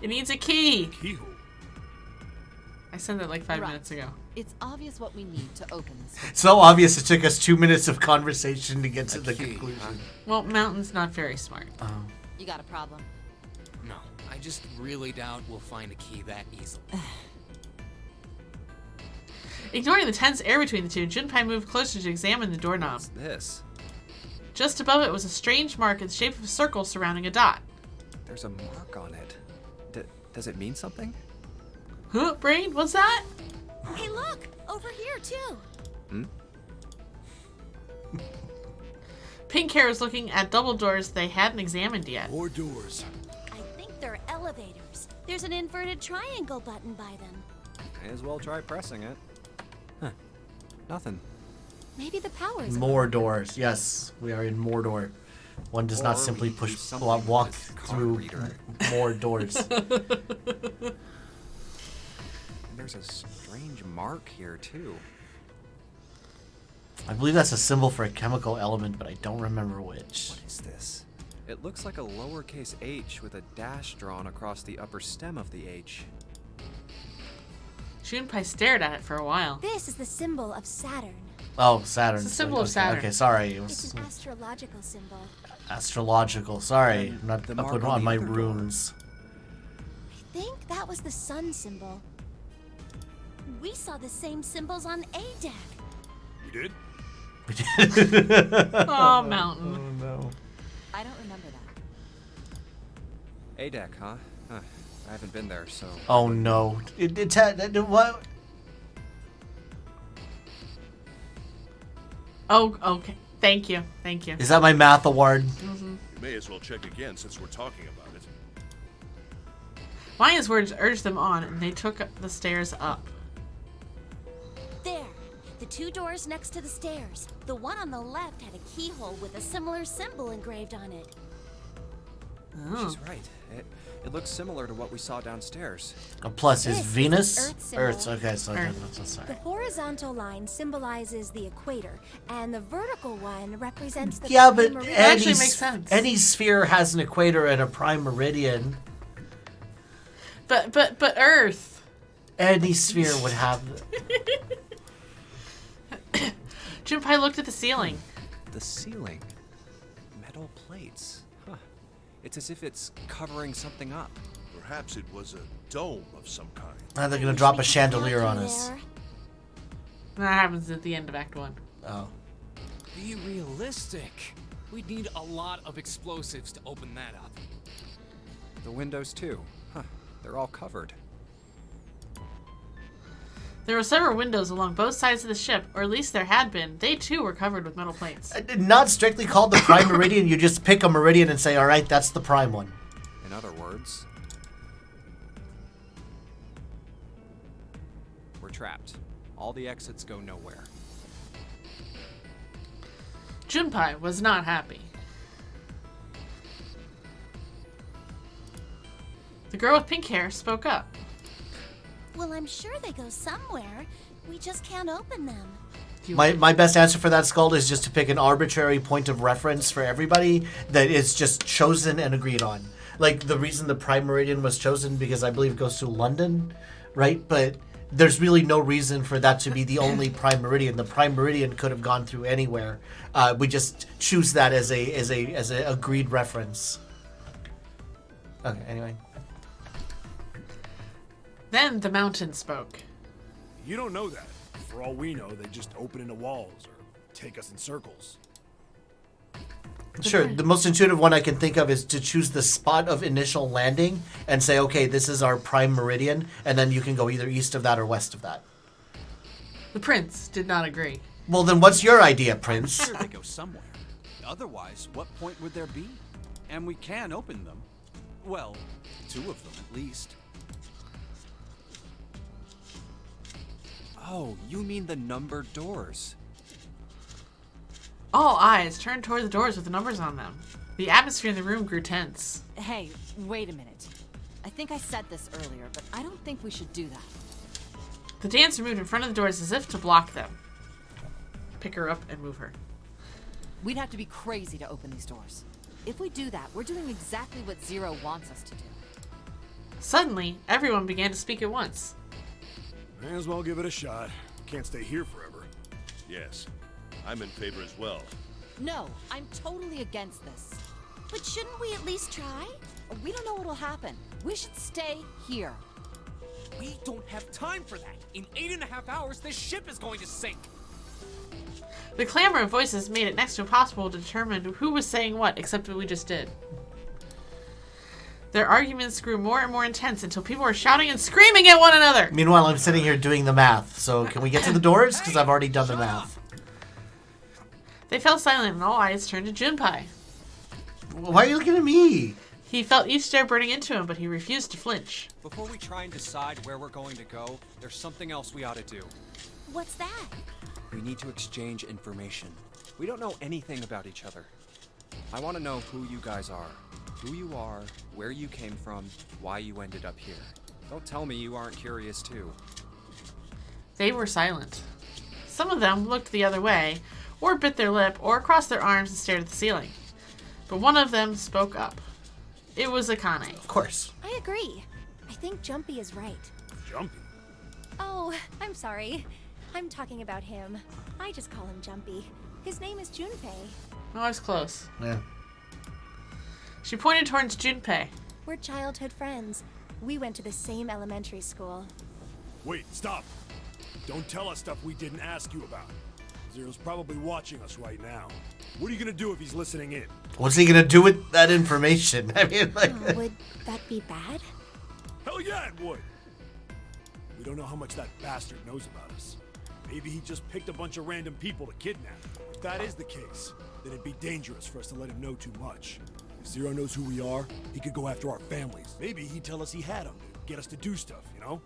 It needs a key. Keyhole. I said that like 5 Right. minutes ago. It's obvious what we need to open this. So obvious it took us 2 minutes of conversation to get to the key, conclusion. huh? Well, Mountain's not very smart. You got a problem? No, I just really doubt we'll find a key that easily. Ignoring the tense air between the two, Junpei moved closer to examine the doorknob. What's this? Just above it was a strange mark in the shape of a circle surrounding a dot. There's a mark on it. Does it mean something? Huh, Brain? What's that? Hey, look! Over here, too! Hmm? Pink Hair was looking at double doors they hadn't examined yet. More doors. I think they're elevators. There's an inverted triangle button by them. May as well try pressing it. Huh. Nothing. Maybe the power's More doors. Yes, we are in Mordor. One does not Or simply we do push something walk with this card through reader. more doors. There's a strange mark here, too. I believe that's a symbol for a chemical element, but I don't remember which. What is this? It looks like a lowercase h with a dash drawn across the upper stem of the H. Junpei stared at it for a while. This is the symbol of Saturn. Oh, Saturn. It's a symbol of Okay, Saturn. Okay, sorry. It It's was an astrological symbol. astrological. Sorry, And I'm not the up mark on on the my other door. runes. I think that was the sun symbol. We saw the same symbols on A deck. You did? Oh, Mountain. no. I don't remember that. A deck, huh? I haven't been there, so. Oh no. What? Oh, okay. Thank you. Thank you. Is that my math award? You may as well check again since we're talking about it. Maya's words urged them on, and they took the stairs up. There. The 2 doors next to the stairs. The one on the left had a keyhole with a similar symbol engraved on it. Oh. She's right. It looks similar to what we saw downstairs. Plus, is This is Venus? the Earth symbol. Earth's okay. So Earth. I'm sorry. The horizontal line symbolizes the equator, and the vertical one represents the Yeah, prime but meridian. actually makes sense. any sphere has an equator and a prime meridian. But Earth. Any sphere would have. Junpei looked at the ceiling. The ceiling. Metal plates. Huh. It's as if it's covering something up. Perhaps it was a dome of some kind. Now they're gonna Wish drop we a could chandelier walk on through us. there. That happens at the end of Act 1. Oh. Be realistic. We'd need a lot of explosives to open that up. The windows, too. Huh. They're all covered. There were several windows along both sides of the ship, or at least there had been. They too were covered with metal plates. Not strictly called the prime meridian. You just pick a meridian and say, all right, that's the prime one. In other words, we're trapped. All the exits go nowhere. Junpei was not happy. The girl with pink hair spoke up. Well, I'm sure they go somewhere. We just can't open them. My best answer for that, Scald, is just to pick an arbitrary point of reference for everybody that is just chosen and agreed on. Like, the reason the prime meridian was chosen, because I believe it goes to London, right? But there's really no reason for that to be the only prime meridian. The prime meridian could have gone through anywhere. We just choose that as a agreed reference. Okay, anyway. Then the mountain spoke. You don't know that. For all we know, they just open into walls or take us in circles. Sure, the most intuitive one I can think of is to choose the spot of initial landing and say, okay, this is our prime meridian, and then you can go either east of that or west of that. The prince did not agree. Well, then what's your idea, Prince? Sure, they go somewhere. Otherwise, what point would there be? And we can open them. Well, 2 of them at least. Oh, you mean the numbered doors. All eyes turned toward the doors with the numbers on them. The atmosphere in the room grew tense. Hey, wait a minute. I think I said this earlier, but I don't think we should do that. The dancer moved in front of the doors as if to block them. Pick her up and move her. We'd have to be crazy to open these doors. If we do that, we're doing exactly what Zero wants us to do. Suddenly, everyone began to speak at once. May as well give it a shot. Can't stay here forever. Yes, I'm in favor as well. No, I'm totally against this. But shouldn't we at least try? We don't know what'll happen. We should stay here. We don't have time for that. In 8.5 hours, this ship is going to sink. The clamor of voices made it next to impossible to determine who was saying what, except what we just did. Their arguments grew more and more intense until people were shouting and screaming at one another. Meanwhile, I'm sitting here doing the math. So can we get to the doors? Because I've already done the math. They fell silent and all eyes turned to Junpei. Why are you looking at me? He felt each stare burning into him, but he refused to flinch. Before we try and decide where we're going to go, there's something else we ought to do. What's that? We need to exchange information. We don't know anything about each other. I want to know who you guys are. Who you are, where you came from, why you ended up here. Don't tell me you aren't curious too. They were silent. Some of them looked the other way, or bit their lip, or crossed their arms and stared at the ceiling. But one of them spoke up. It was Akane. Of course. I agree. I think Jumpy is right. Jumpy? Oh, I'm sorry. I'm talking about him. I just call him Jumpy. His name is Junpei. Oh, I was close. Yeah. She pointed towards Junpei. We're childhood friends. We went to the same elementary school. Wait, stop. Don't tell us stuff we didn't ask you about. Zero's probably watching us right now. What are you gonna do if he's listening in? What's he gonna do with that information? I mean, like... Oh, would that be bad? Hell yeah, it would! We don't know how much that bastard knows about us. Maybe he just picked a bunch of random people to kidnap. If that is the case, then it'd be dangerous for us to let him know too much. If Zero knows who we are, he could go after our families. Maybe he'd tell us he had them, get us to do stuff, you know?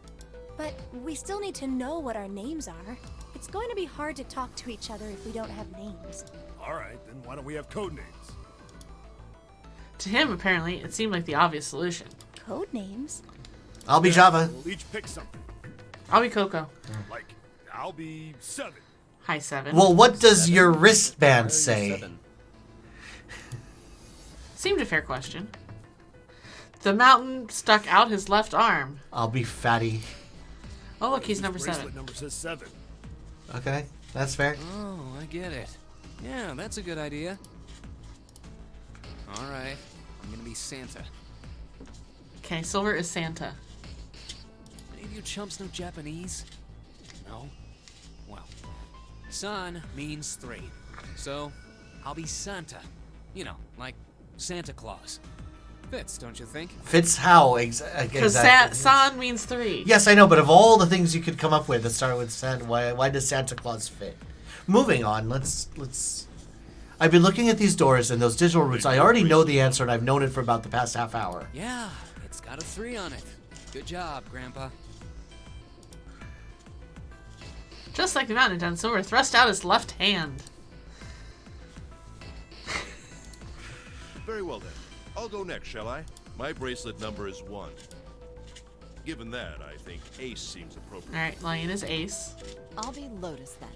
But we still need to know what our names are. It's going to be hard to talk to each other if we don't have names. Alright, then why don't we have code names? To him, apparently, it seemed like the obvious solution. Code names? I'll be Java. We'll each pick something. I'll be Coco. Like, I'll be 7. Hi, 7. Well, what does your wristband say? Seemed a fair question. The mountain stuck out his left arm. I'll be Fatty. Oh, look, he's number Bracelet 7. number says 7. Okay, that's fair. Oh, I get it. Yeah, that's a good idea. All right, I'm gonna be Santa. Okay, Silver is Santa. Any of you chumps know Japanese? No? Well, San means 3. So, I'll be Santa. You know, like Santa Claus. Fits, don't you think? Fits how Because exactly? San means 3. Yes, I know, but of all the things you could come up with that start with Santa, why does Santa Claus fit? Moving on, let's. I've been looking at these doors and those digital routes. I already know the answer, and I've known it for about the past half hour. Yeah, it's got a 3 on it. Good job, Grandpa. Just like the mountain done, Silver thrust out his left hand. Very well then. I'll go next, shall I? My bracelet number is 1. Given that, I think Ace seems appropriate. Alright, Lion is Ace. I'll be Lotus then.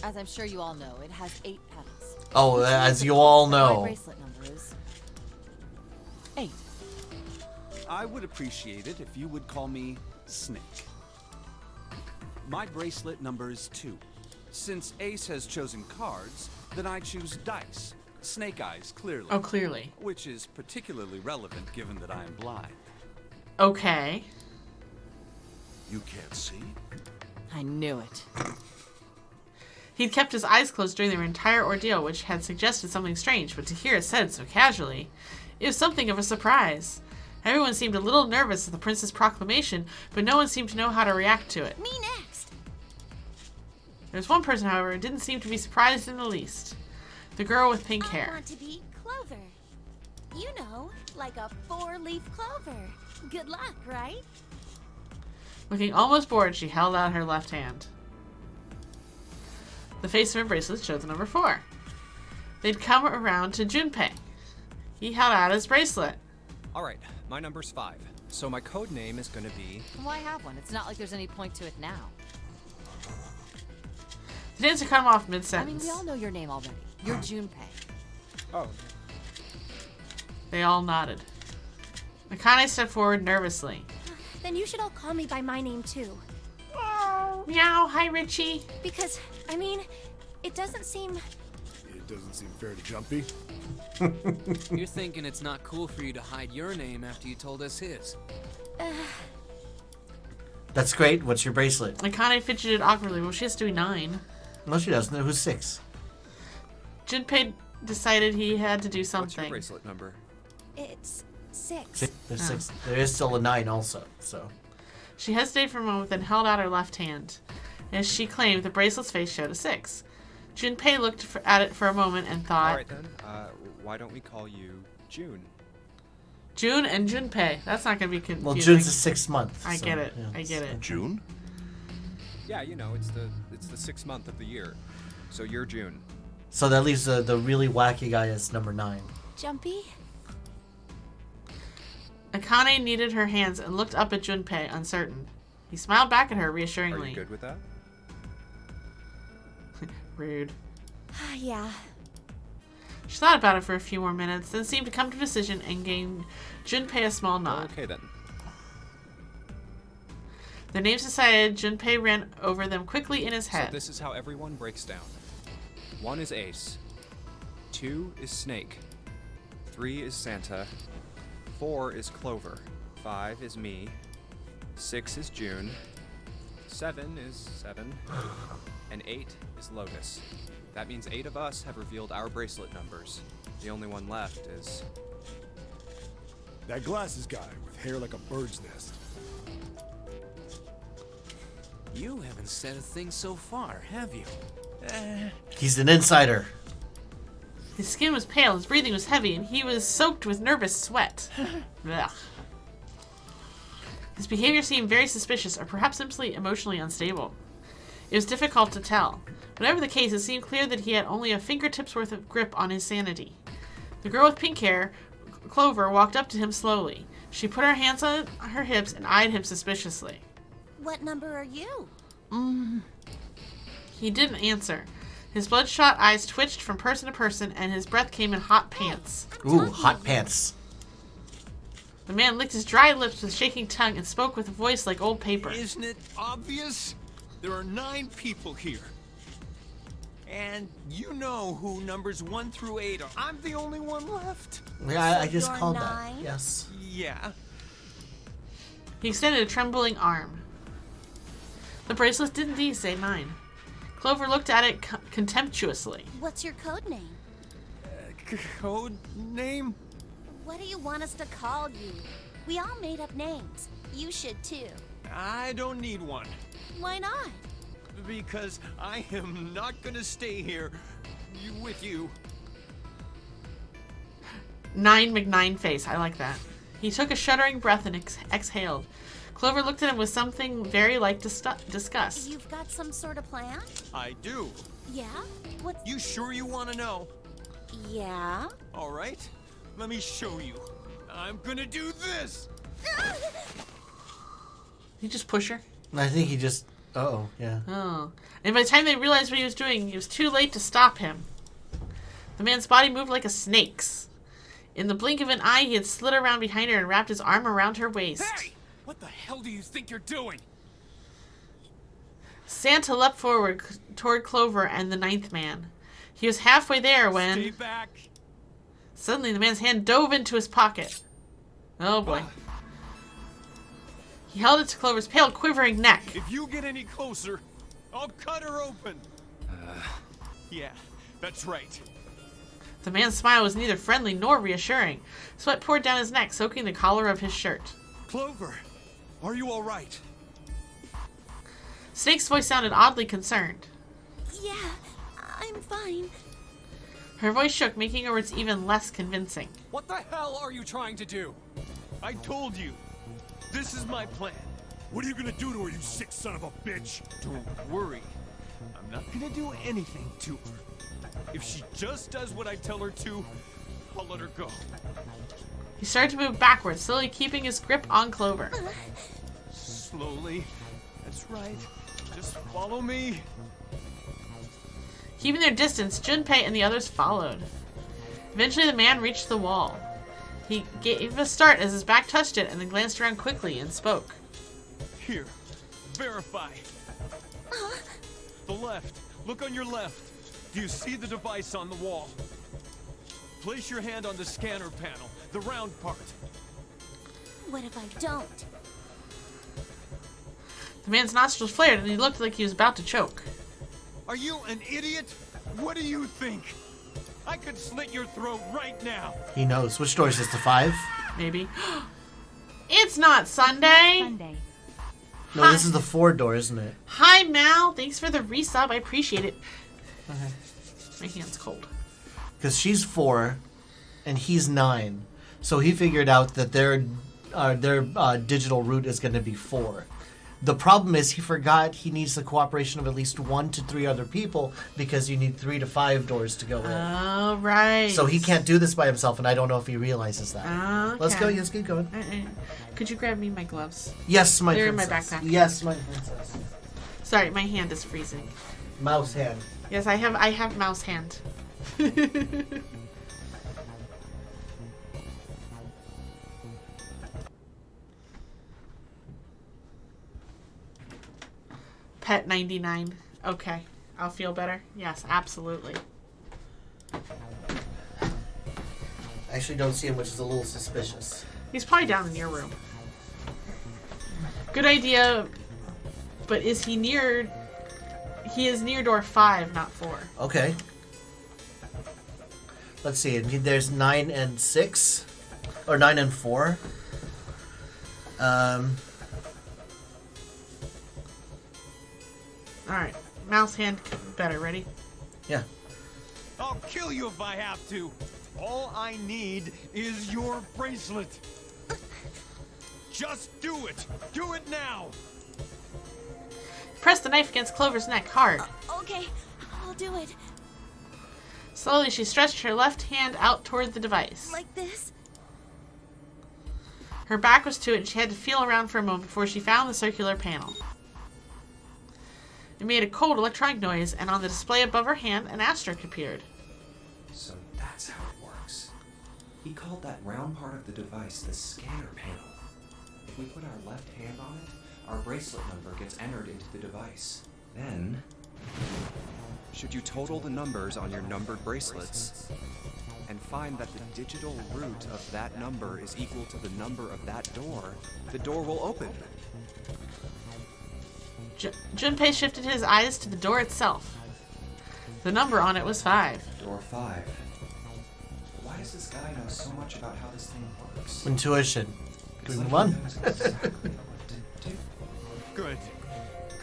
As I'm sure you all know, it has 8 petals. Oh, as you all My know. bracelet number is 8. I would appreciate it if you would call me Snake. My bracelet number is 2. Since Ace has chosen cards, then I choose dice. Snake eyes, clearly. Oh, clearly. Which is particularly relevant given that I am blind. Okay. You can't see? I knew it. He'd kept his eyes closed during their entire ordeal, which had suggested something strange, but to hear it said so casually, it was something of a surprise. Everyone seemed a little nervous at the prince's proclamation, but no one seemed to know how to react to it. Me next. There was one person, however, who didn't seem to be surprised in the least. The girl with pink I hair. want to be Clover. You know, like a 4-leaf clover. Good luck, right? Looking almost bored, she held out her left hand. The face of her bracelet showed the number 4. They'd come around to Junpei. He held out his bracelet. Alright, my number's 5. So my code name is gonna be... Why have one? It's not like there's any point to it now. The dancer cut him off I mean, mid-sentence. we all know your name already. You're Junpei. Oh. They all nodded. Akane stepped forward nervously. Then you should all call me by my name too. Meow, hi Richie. Because, I mean, it doesn't seem... It doesn't seem fair to Jumpy. You're thinking it's not cool for you to hide your name after you told us his. That's great. What's your bracelet? Akane fidgeted awkwardly. Well, she has to be 9. No, she doesn't. Who's 6? Junpei decided he had to do What's your something. bracelet number? It's 6. There's 6. There is still a 9 also. So. She hesitated for a moment, then held out her left hand. As she claimed, the bracelet's face showed a 6. Junpei looked at it for a moment and thought, Alright then, why don't we call you June? June and Junpei. That's not going to be confusing. Well, June's the 6th month. I so, get it. yeah. I get it. June? Yeah, you know, it's the 6th month of the year. So you're June. So that leaves the really wacky guy as number 9. Jumpy? Akane kneaded her hands and looked up at Junpei, uncertain. He smiled back at her Are reassuringly. you good with that? Rude. Yeah. She thought about it for a few more minutes, then seemed to come to a decision and gave Junpei a small nod. Okay then. Their names decided, Junpei ran over them quickly in his head. So this is how everyone breaks down. 1 is Ace. 2 is Snake. 3 is Santa. 4 is Clover. 5 is me. 6 is June. 7 is 7. And 8 is Lotus. That means 8 of us have revealed our bracelet numbers. The only one left is... That glasses guy with hair like a bird's nest. You haven't said a thing so far, have you? He's an insider. His skin was pale, his breathing was heavy, and he was soaked with nervous sweat. Ugh. His behavior seemed very suspicious, or perhaps simply emotionally unstable. It was difficult to tell. Whatever the case, it seemed clear that he had only a fingertip's worth of grip on his sanity. The girl with pink hair, Clover, walked up to him slowly. She put her hands on her hips and eyed him suspiciously. What number are you? He didn't answer. His bloodshot eyes twitched from person to person, and his breath came in hot pants. Ooh, hot pants. The man licked his dry lips with shaking tongue and spoke with a voice like old paper. Isn't it obvious? There are 9 people here. And you know who numbers 1 through 8 are. I'm the only one left. Yeah, I just you're called 9? that. Yes. Yeah. He extended a trembling arm. The bracelet did indeed say 9. Clover looked at it contemptuously. What's your code name? Code name? What do you want us to call you? We all made up names. You should too. I don't need one. Why not? Because I am not gonna stay here with you. 9 McNine face. I like that. He took a shuddering breath and exhaled. Clover looked at him with something very like disgust. You've got some sort of plan? I do. Yeah? What? You sure you want to know? Yeah? All right. Let me show you. I'm gonna do this. He just push her? I think he just... Uh-oh, yeah. Oh. And by the time they realized what he was doing, it was too late to stop him. The man's body moved like a snake's. In the blink of an eye, he had slid around behind her and wrapped his arm around her waist. Hey! What the hell do you think you're doing? Santa leapt forward toward Clover and the 9th man. He was halfway there when... Stay back. Suddenly, the man's hand dove into his pocket. Oh, boy. He held it to Clover's pale, quivering neck. If you get any closer, I'll cut her open. Yeah, that's right. The man's smile was neither friendly nor reassuring. Sweat poured down his neck, soaking the collar of his shirt. Clover, are you all right? Snake's voice sounded oddly concerned. Yeah, I'm fine. Her voice shook, making her words even less convincing. What the hell are you trying to do? I told you. This is my plan. What are you gonna do to her, you sick son of a bitch? Don't worry. I'm not gonna do anything to her. If she just does what I tell her to, I'll let her go. He started to move backwards, slowly keeping his grip on Clover. Slowly. That's right. Just follow me. Keeping their distance, Junpei and the others followed. Eventually, the man reached the wall. He gave a start as his back touched it and then glanced around quickly and spoke. Here. Verify. The left. Look on your left. Do you see the device on the wall? Place your hand on the scanner panel, the round part. What if I don't? The man's nostrils flared and he looked like he was about to choke. Are you an idiot? What do you think? I could slit your throat right now. He knows. Which door is this, the 5? Maybe. It's not Sunday. No, Hi. this is the 4 door, isn't it? Hi, Mal. Thanks for the resub. I appreciate it. Okay. My hand's cold. Because she's 4 and he's 9. So he figured out that their digital route is going to be 4. The problem is he forgot he needs the cooperation of at least 1 to 3 other people because you need 3 to 5 doors to go in. Oh, right. So he can't do this by himself, and I don't know if he realizes that. Okay. Let's go. Let's keep going. Could you grab me my gloves? Yes, my They're princess. in my backpack. Yes, my princess. Sorry, my hand is freezing. Mouse hand. Yes, I have mouse hand. Pet 99. Okay. I'll feel better. Yes, absolutely. I actually don't see him, which is a little suspicious. He's probably down in your room. Good idea, but is he near... He is near door 5, not 4. Okay. Let's see. There's 9 and 6. Or 9 and 4. Alright. Mouse hand better. Ready? Yeah. I'll kill you if I have to. All I need is your bracelet. Just do it. Do it now. Press the knife against Clover's neck hard. Okay, I'll do it. Slowly, she stretched her left hand out toward the device. Like this? Her back was to it and she had to feel around for a moment before she found the circular panel. It made a cold electronic noise, and on the display above her hand, an asterisk appeared. So that's how it works. He called that round part of the device the scanner panel. If we put our left hand on it, our bracelet number gets entered into the device. Then... Should you total the numbers on your numbered bracelets and find that the digital root of that number is equal to the number of that door, the door will open. Junpei shifted his eyes to the door itself. The number on it was 5. Door 5. Why does this guy know so much about how this thing works? Intuition. It's Do we like run? he knows exactly what to do. Good.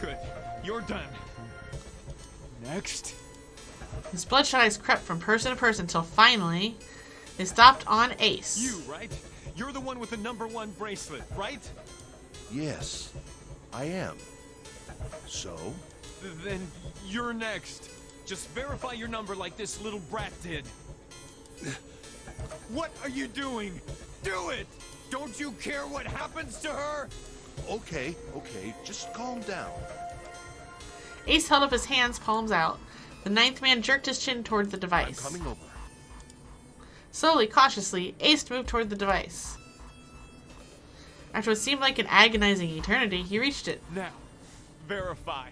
Good. You're done. Next. His bloodshot eyes crept from person to person until finally they stopped on Ace. You, right? You're the one with the #1 bracelet, right? Yes, I am. So? Then you're next. Just verify your number like this little brat did. What are you doing? Do it! Don't you care what happens to her? Okay, just calm down. Ace held up his hands, palms out. The 9th man jerked his chin toward the device. I'm coming over. Slowly, cautiously, Ace moved toward the device. After what seemed like an agonizing eternity, he reached it. Now, verify.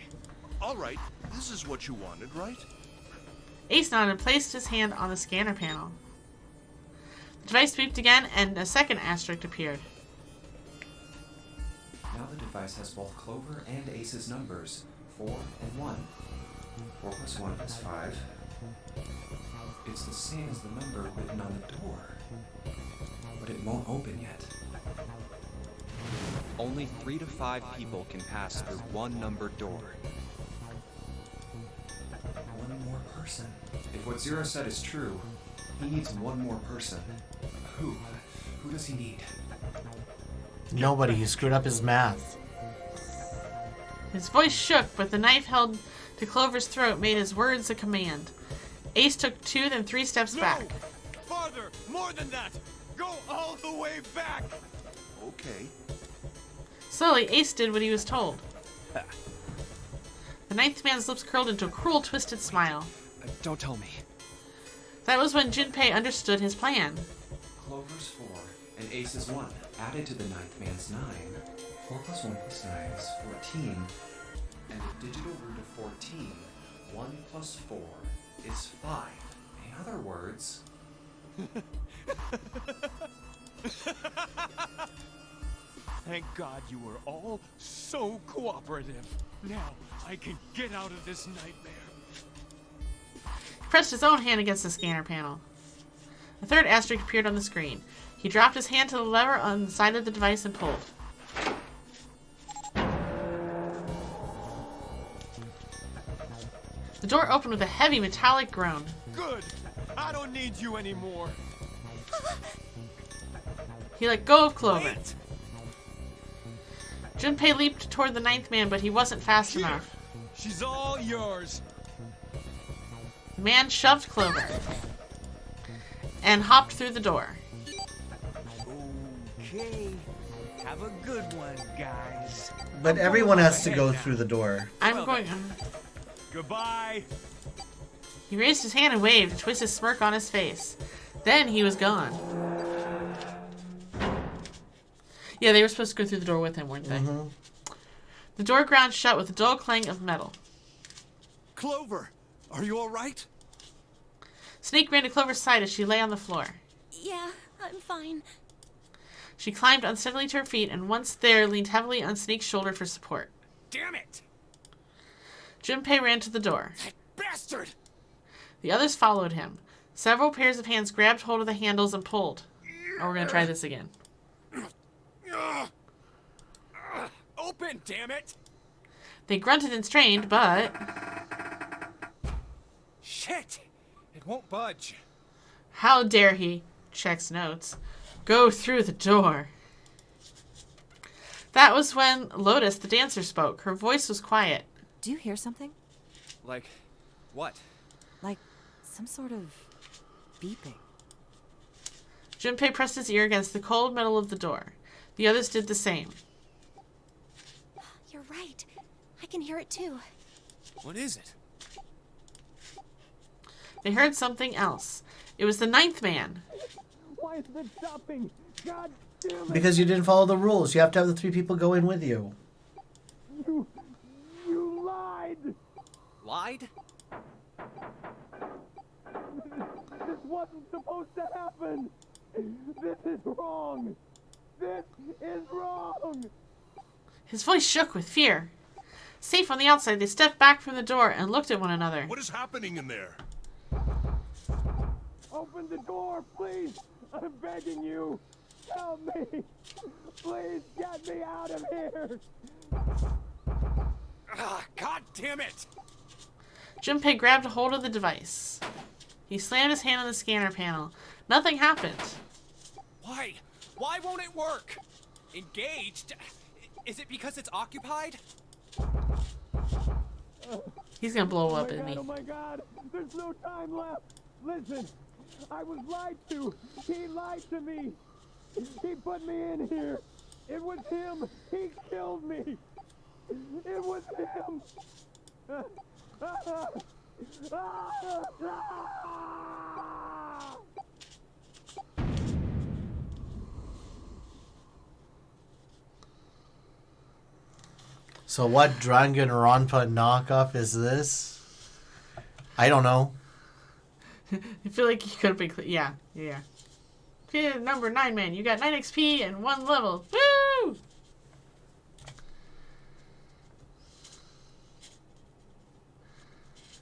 All right, this is what you wanted, right? Ace nodded and placed his hand on the scanner panel. The device beeped again, and a second asterisk appeared. Now the device has both Clover and Ace's numbers, 4 and 1. 4 plus 1 is 5. It's the same as the number written on the door. But it won't open yet. Only 3 to 5 people can pass through one numbered door. One more person. If what Zero said is true, he needs one more person. Who? Who does he need? Nobody. He screwed up his math. His voice shook, but the knife held to Clover's throat made his words a command. Ace took 2, then 3 steps back. Farther! More than that! Go all the way back! Okay. Slowly, Ace did what he was told. The 9th man's lips curled into a cruel, twisted smile. Don't tell me. That was when Junpei understood his plan. Clover's 4 and Ace's 1 added to the 9th man's 9. 4 plus 1 plus 9 is 14. And the digital root of 14, 1 plus 4, is 5. In other words... Thank God you were all so cooperative. Now I can get out of this nightmare. He pressed his own hand against the scanner panel. A third asterisk appeared on the screen. He dropped his hand to the lever on the side of the device and pulled. The door opened with a heavy metallic groan. Good! I don't need you anymore. He let go of Clover. Wait. Junpei leaped toward the 9th man, but he wasn't fast enough. She's all yours. The man shoved Clover and hopped through the door. Okay. Have a good one, guys. But everyone has to go through the door. I'm going... Goodbye. He raised his hand and waved, a twisted smirk on his face. Then he was gone. Yeah, they were supposed to go through the door with him, weren't they? Mm-hmm. The door ground shut with a dull clang of metal. Clover, are you all right? Snake ran to Clover's side as she lay on the floor. Yeah, I'm fine. She climbed unsteadily to her feet and once there leaned heavily on Snake's shoulder for support. Damn it! Junpei ran to the door. That bastard! The others followed him. Several pairs of hands grabbed hold of the handles and pulled. Oh, we're going to try this again. Open, damn it! They grunted and strained, but... Shit! It won't budge. How dare he, checks notes, go through the door. That was when Lotus, the dancer, spoke. Her voice was quiet. Do you hear something? Like, what? Like some sort of beeping. Junpei pressed his ear against the cold metal of the door. The others did the same. You're right. I can hear it too. What is it? They heard something else. It was the 9th man. Why is it stopping? God damn it! Because you didn't follow the rules. You have to have the 3 people go in with you. You lied! Lied? This wasn't supposed to happen! This is wrong! This is wrong! His voice shook with fear. Safe on the outside, they stepped back from the door and looked at one another. What is happening in there? Open the door, please! I'm begging you! Help me! Please get me out of here! God damn it! Junpei grabbed a hold of the device. He slammed his hand on the scanner panel. Nothing happened. Why? Why won't it work? Engaged? Is it because it's occupied? He's gonna blow up, isn't he? Oh my god! There's no time left! Listen! I was lied to! He lied to me! He put me in here! It was him! He killed me! It was him! So what Danganronpa knockoff is this? I don't know. I feel like he could have been... Yeah. Okay, number 9, man. You got 9 XP and 1 level. Woo!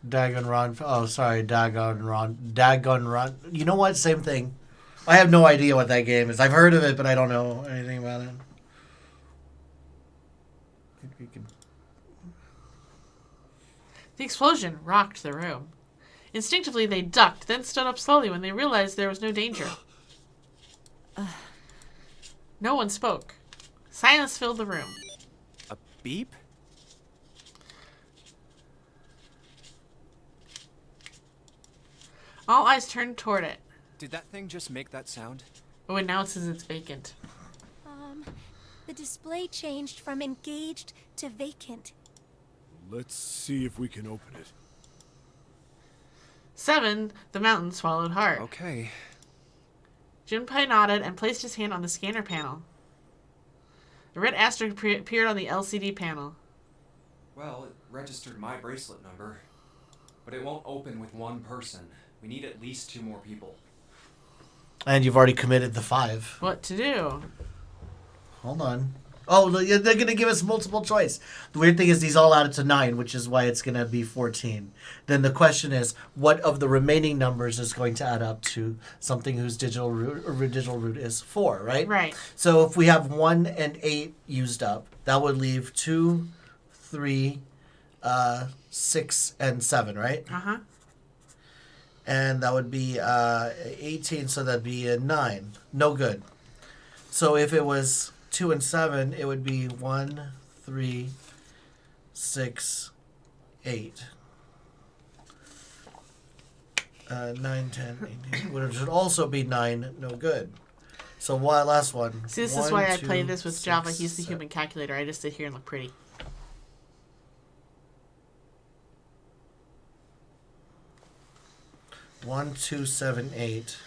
Danganronpa. Oh, sorry. Danganronpa. You know what? Same thing. I have no idea what that game is. I've heard of it, but I don't know anything about it. The explosion rocked the room. Instinctively, they ducked, then stood up slowly when they realized there was no danger. No one spoke. Silence filled the room. A beep? All eyes turned toward it. Did that thing just make that sound? Oh, and now it says it's vacant. The display changed from engaged to vacant. Let's see if we can open it. 7, the mountain swallowed hard. Okay. Junpei nodded and placed his hand on the scanner panel. A red asterisk appeared on the LCD panel. Well, it registered my bracelet number. But it won't open with one person. We need at least 2 more people. And you've already committed the 5. What to do? Hold on. Oh, they're going to give us multiple choice. The weird thing is these all added to 9, which is why it's going to be 14. Then the question is, what of the remaining numbers is going to add up to something whose digital root is 4, right? Right. So if we have 1 and 8 used up, that would leave 2, 3, 6, and 7, right? Uh-huh. And that would be 18, so that'd be a 9. No good. So if it was 2 and 7, it would be 1, 3, 6, 8. 9, 10, 18. Which would also be 9. No good. So what? Last one. See, this 1, is why I 2, play this with 6, Java. He's the 7. human calculator. I just sit here and look pretty. One, 2, 7, 8.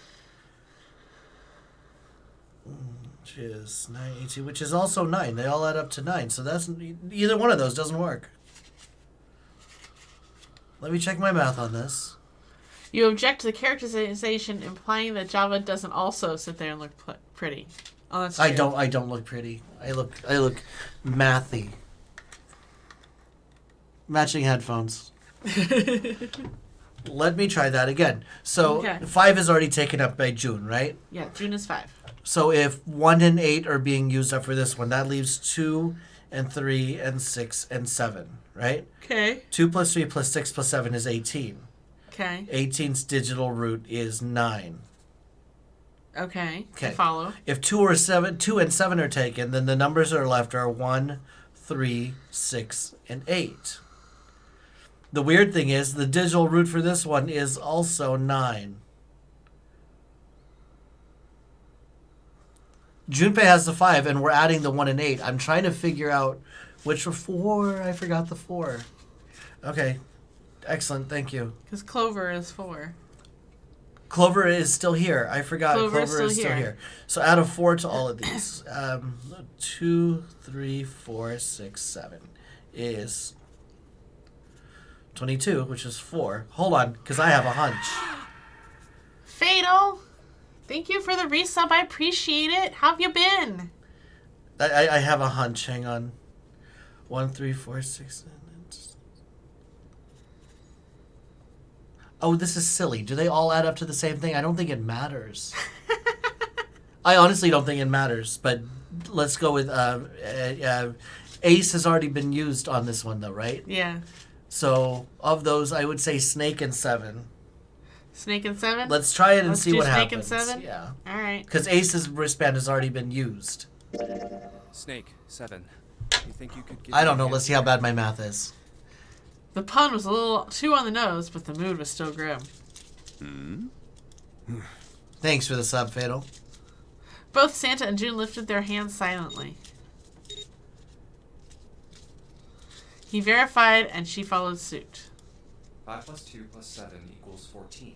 Which is 9, 18, which is also 9. They all add up to 9. So that's either one of those doesn't work. Let me check my math on this. You object to the characterization, implying that Java doesn't also sit there and look pretty. Oh, that's true. I don't look pretty. I look mathy. Matching headphones. Let me try that again. So Okay. 5 is already taken up by June, right? Yeah, June is 5. So if 1 and 8 are being used up for this one, that leaves 2 and 3 and 6 and 7, right? Okay. 2 plus 3 plus 6 plus 7 is 18. Okay. 18's digital root is 9. Okay. Okay. I follow. If 2 and 7 are taken, then the numbers that are left are 1, 3, 6, and 8. The weird thing is the digital root for this one is also 9. Junpei has the 5, and we're adding the 1 and 8. I'm trying to figure out which were 4. I forgot the 4. Okay. Excellent. Thank you. Because Clover is 4. Clover is still here. I forgot. Clover Clover is is still still here. here. So add a 4 to all of these. 2, 3, 4, 6, 7 is 22, which is 4. Hold on, because I have a hunch. Fatal! Thank you for the resub. I appreciate it. How have you been? I have a hunch. Hang on. 1, 3, 4, 6. Oh, this is silly. Do they all add up to the same thing? I don't think it matters. I honestly don't think it matters, but let's go with Ace has already been used on this one, though, right? Yeah. So, of those, I would say Snake and 7. Snake and 7? Let's try it and Let's see do what Snake happens. and 7? Yeah. All right. Because Ace's wristband has already been used. Snake, 7. You think you could get I don't know. Let's see how bad my math is. The pun was a little too on the nose, but the mood was still grim. Thanks for the sub, Fatal. Both Santa and June lifted their hands silently. He verified, and she followed suit. 5 plus 2 plus 7 equals 14.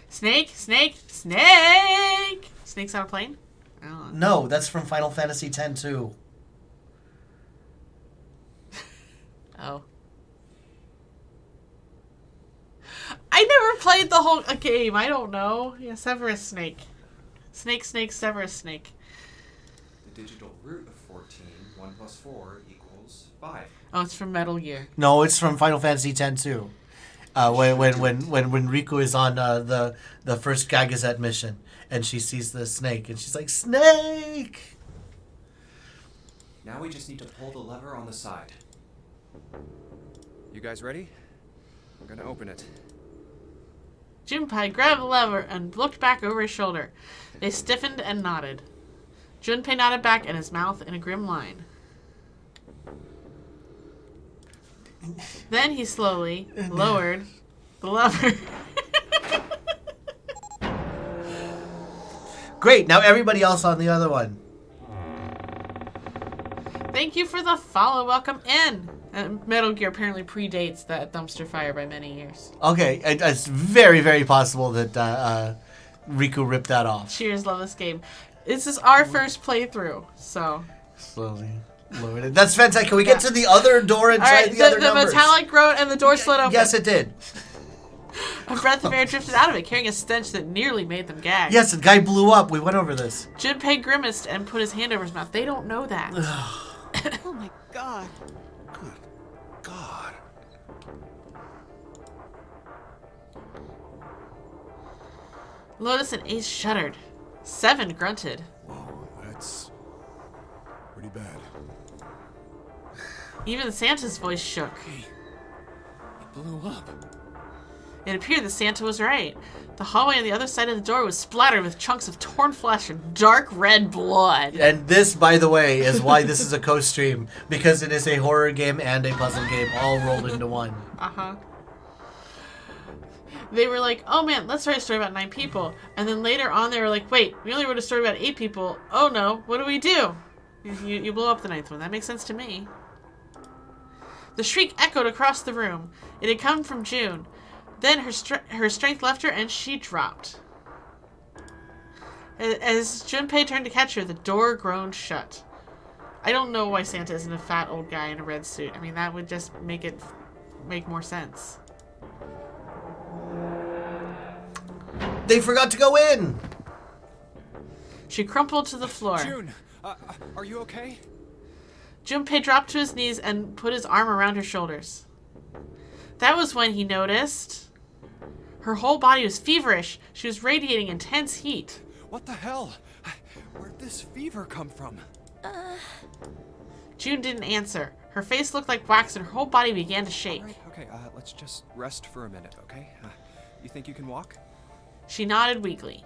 Snake, snake, snake! Snake's on a plane? I don't know. No, that's from Final Fantasy X too. Oh. I never played the whole game. I don't know. Yeah, Severus Snake. Snake, snake, Severus Snake. The digital root of 14, 1 plus 4 equals 5. Oh, it's from Metal Gear. No, it's from Final Fantasy X too. When Riku is on the first Gagazette mission and she sees the snake and she's like, Snake! Now we just need to pull the lever on the side. You guys ready? I'm gonna open it. Junpei grabbed the lever and looked back over his shoulder. They stiffened and nodded. Junpei nodded back and his mouth in a grim line. Then he slowly lowered the lever. Great, now everybody else on the other one. Thank you for the follow. Welcome in. Metal Gear apparently predates that dumpster fire by many years. Okay, it's very, very possible that Riku ripped that off. Cheers, love this game. This is our first playthrough, so. Slowly lowered it. That's fantastic. Can we get to the other door and try the other numbers? The metallic road and the door slid open. Yes, it did. A breath of air drifted out of it, carrying a stench that nearly made them gag. Yes, the guy blew up. We went over this. Junpei grimaced and put his hand over his mouth. They don't know that. Oh my god. Good God. Lotus and Ace shuddered. 7 grunted. Whoa, that's pretty bad. Even Santa's voice shook. It blew up. It appeared that Santa was right. The hallway on the other side of the door was splattered with chunks of torn flesh and dark red blood. And this, by the way, is why this is a co-stream. Because it is a horror game and a puzzle game all rolled into one. Uh-huh. They were like, oh man, let's write a story about 9 people. And then later on they were like, wait, we only wrote a story about 8 people. Oh no, what do we do? You blow up the 9th one. That makes sense to me. The shriek echoed across the room. It had come from June. Then her strength left her and she dropped. As Junpei turned to catch her, the door groaned shut. I don't know why Santa isn't a fat old guy in a red suit. I mean, that would just make more sense. They forgot to go in! She crumpled to the floor. June, are you okay? Junpei dropped to his knees and put his arm around her shoulders. That was when he noticed her whole body was feverish. She was radiating intense heat. What the hell? Where'd this fever come from? June didn't answer. Her face looked like wax and her whole body began to shake. All right, okay, let's just rest for a minute, okay? You think you can walk? She nodded weakly.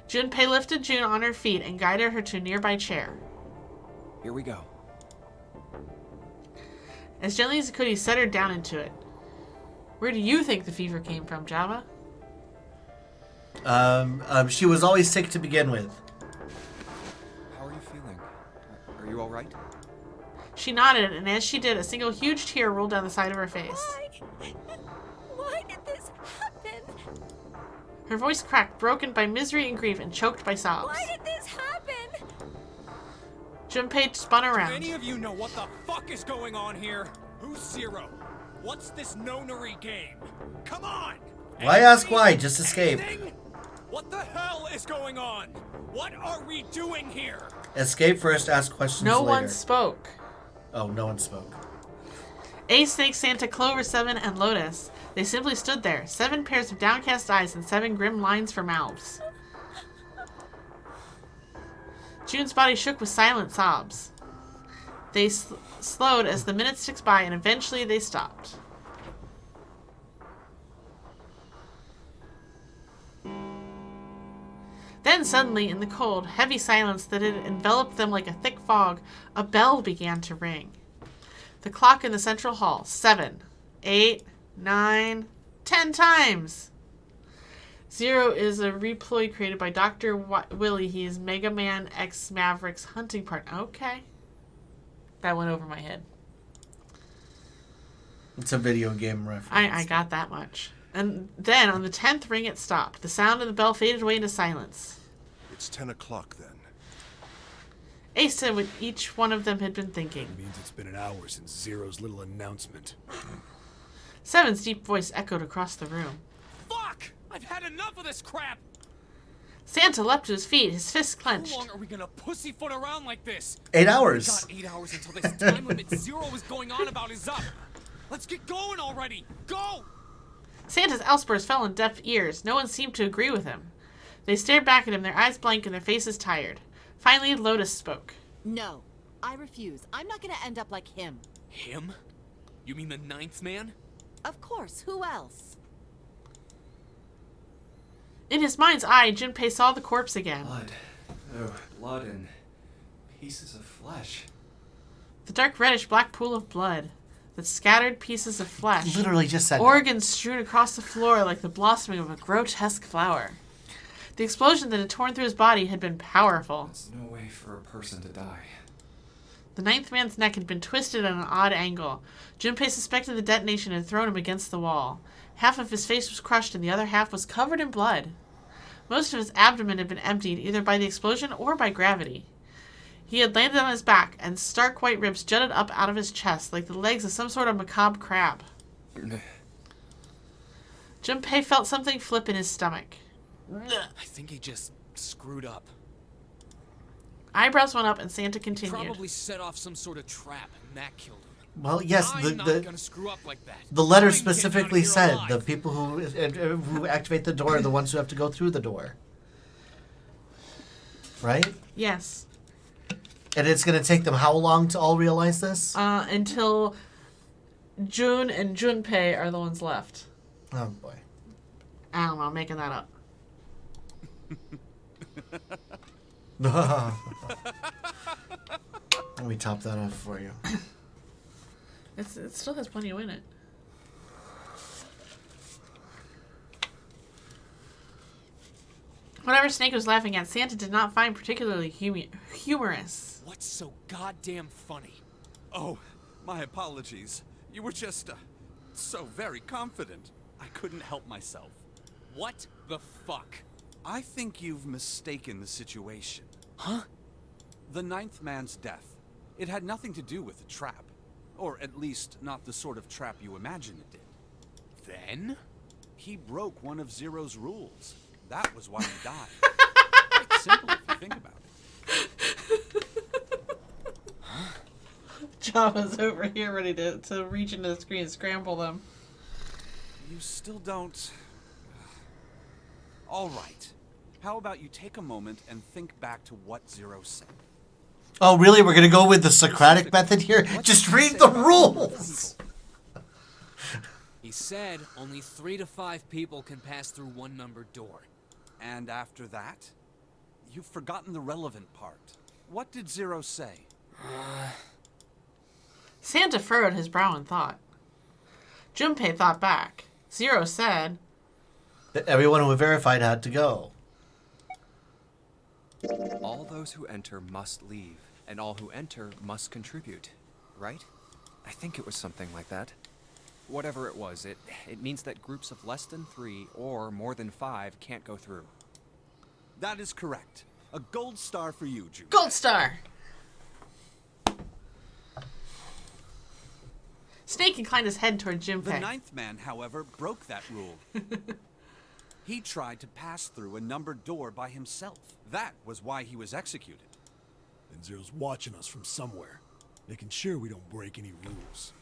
Junpei lifted June on her feet and guided her to a nearby chair. Here we go. As gently as he could, he set her down into it. Where do you think the fever came from, Java? She was always sick to begin with. How are you feeling? Are you all right? She nodded, and as she did, a single huge tear rolled down the side of her face. Why did this happen? Her voice cracked, broken by misery and grief and choked by sobs. Why did this happen? Junpei spun around. Do any of you know what the fuck is going on here? Who's Zero? What's this Nonary game? Come on! Why ask why? Just escape. Anything? What the hell is going on? What are we doing here? Escape first, ask questions later. No one spoke. Oh, no one spoke. Ace, Snake, Santa, Clover, 7, and Lotus. They simply stood there, 7 pairs of downcast eyes and 7 grim lines for mouths. June's body shook with silent sobs. They slowed as the minutes ticked by, and eventually they stopped. Then suddenly, in the cold, heavy silence that had enveloped them like a thick fog, a bell began to ring. The clock in the central hall, 7, 8, 9, 10 times. Zero is a reploy created by Dr. Willie. He is Mega Man X Maverick's hunting partner. Okay. That went over my head. It's a video game reference. I got that much. And then, on the 10th ring, it stopped. The sound of the bell faded away into silence. It's 10 o'clock then. Ace said what each one of them had been thinking. It means it's been an hour since Zero's little announcement. Seven's deep voice echoed across the room. Fuck! I've had enough of this crap! Santa leapt to his feet, his fists clenched. How long are we gonna pussyfoot around like this? 8 hours. We got 8 hours until this time limit Zero is going on about is up. Let's get going already! Go! Santa's outburst fell on deaf ears. No one seemed to agree with him. They stared back at him, their eyes blank and their faces tired. Finally, Lotus spoke. No, I refuse. I'm not gonna end up like him. Him? You mean the 9th man? Of course, who else? In his mind's eye, Junpei saw the corpse again. Blood. Oh, blood and pieces of flesh. The dark reddish-black pool of blood. The scattered pieces of flesh. Literally just said organs strewn across the floor like the blossoming of a grotesque flower. The explosion that had torn through his body had been powerful. There's no way for a person to die. The 9th man's neck had been twisted at an odd angle. Junpei suspected the detonation had thrown him against the wall. Half of his face was crushed and the other half was covered in blood. Most of his abdomen had been emptied either by the explosion or by gravity. He had landed on his back, and stark white ribs jutted up out of his chest like the legs of some sort of macabre crab. Junpei felt something flip in his stomach. I think he just screwed up. Eyebrows went up and Santa continued. Probably set off some sort of trap, and that killed him. Well, yes, I'm not gonna screw up like that. the letter I'm getting out of specifically here said alive. the people who activate the door are the ones who have to go through the door. Right? Yes. And it's going to take them how long to all realize this? Until June and Junpei are the ones left. Oh, boy. I don't know, I'm making that up. Let me top that off for you. It still has plenty in it. Whatever Snake was laughing at, Santa did not find particularly humorous. What's so goddamn funny? Oh, my apologies. You were just, so very confident. I couldn't help myself. What the fuck? I think you've mistaken the situation. Huh? The 9th man's death. It had nothing to do with a trap. Or at least, not the sort of trap you imagine it did. Then? He broke one of Zero's rules. That was why he died. Quite simple if you think about it. Java's over here ready to reach into the screen and scramble them. You still don't... All right. How about you take a moment and think back to what Zero said? Oh, really? We're going to go with the Socratic method here? Just read the rules! He said only 3 to 5 people can pass through one numbered door. And after that? You've forgotten the relevant part. What did Zero say? Santa furrowed his brow in thought. Junpei thought back. Zero said, That everyone who verified had to go. All those who enter must leave, and all who enter must contribute, right? I think it was something like that. Whatever it was, it means that groups of less than 3 or more than 5 can't go through. That is correct. A gold star for you, Jude. Gold star! Snake inclined his head toward Junpei. The 9th man, however, broke that rule. He tried to pass through a numbered door by himself. That was why he was executed. And Zero's watching us from somewhere, making sure we don't break any rules.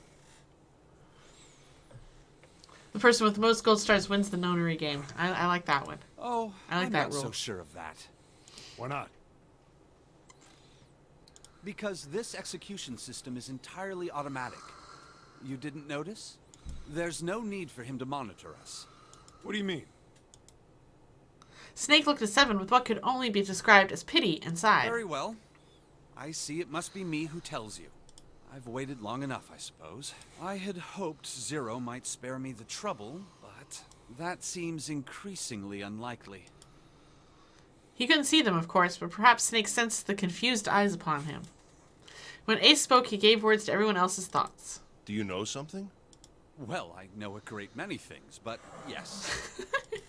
The person with the most gold stars wins the Nonary game. I like that one. Oh, I like I'm that not rule. so sure of that. Why not? Because this execution system is entirely automatic. You didn't notice? There's no need for him to monitor us. What do you mean? Snake looked at Seven with what could only be described as pity and sighed. Very well. I see it must be me who tells you. I've waited long enough, I suppose. I had hoped Zero might spare me the trouble, but that seems increasingly unlikely. He couldn't see them, of course, but perhaps Snake sensed the confused eyes upon him. When Ace spoke, he gave words to everyone else's thoughts. Do you know something? Well, I know a great many things, but yes.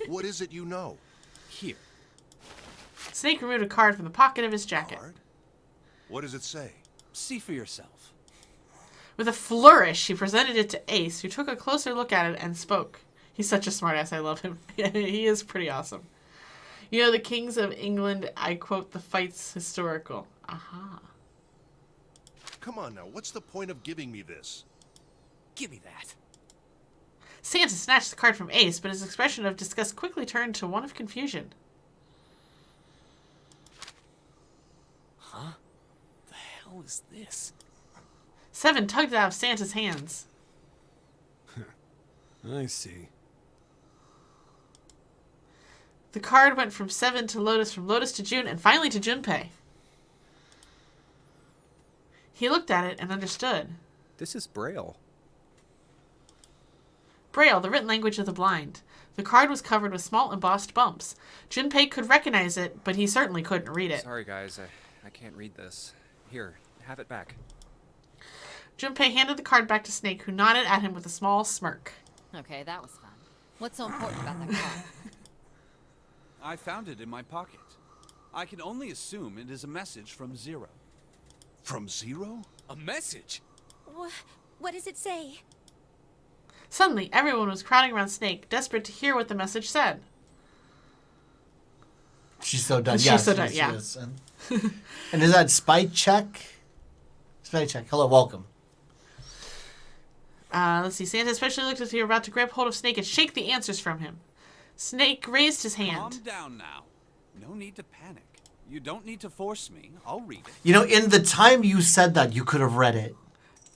What is it you know? Here. Snake removed a card from the pocket of his jacket. Card? What does it say? See for yourself. With a flourish, he presented it to Ace, who took a closer look at it and spoke. He's such a smartass. I love him. He is pretty awesome. You know, the kings of England, I quote, the fight's historical. Aha. Come on now, what's the point of giving me this? Give me that. Santa snatched the card from Ace, but his expression of disgust quickly turned to one of confusion. Huh? The hell is this? Seven tugged it out of Santa's hands. I see. The card went from Seven to Lotus, from Lotus to June, and finally to Junpei. He looked at it and understood. This is Braille. Braille, the written language of the blind. The card was covered with small embossed bumps. Junpei could recognize it, but he certainly couldn't read it. Sorry, guys. I can't read this. Here, have it back. Junpei handed the card back to Snake, who nodded at him with a small smirk. Okay, that was fun. What's so important about that card? I found it in my pocket. I can only assume it is a message from Zero. From Zero? A message? What does it say? Suddenly, everyone was crowding around Snake, desperate to hear what the message said. She's so done. She's so done, yeah. Yes. And is that spy check? Spy check. Hello, welcome. Let's see. Santa especially looked as if he were about to grab hold of Snake and shake the answers from him. Snake raised his hand. Calm down now. No need to panic. You don't need to force me. I'll read it. You know, in the time you said that, you could have read it.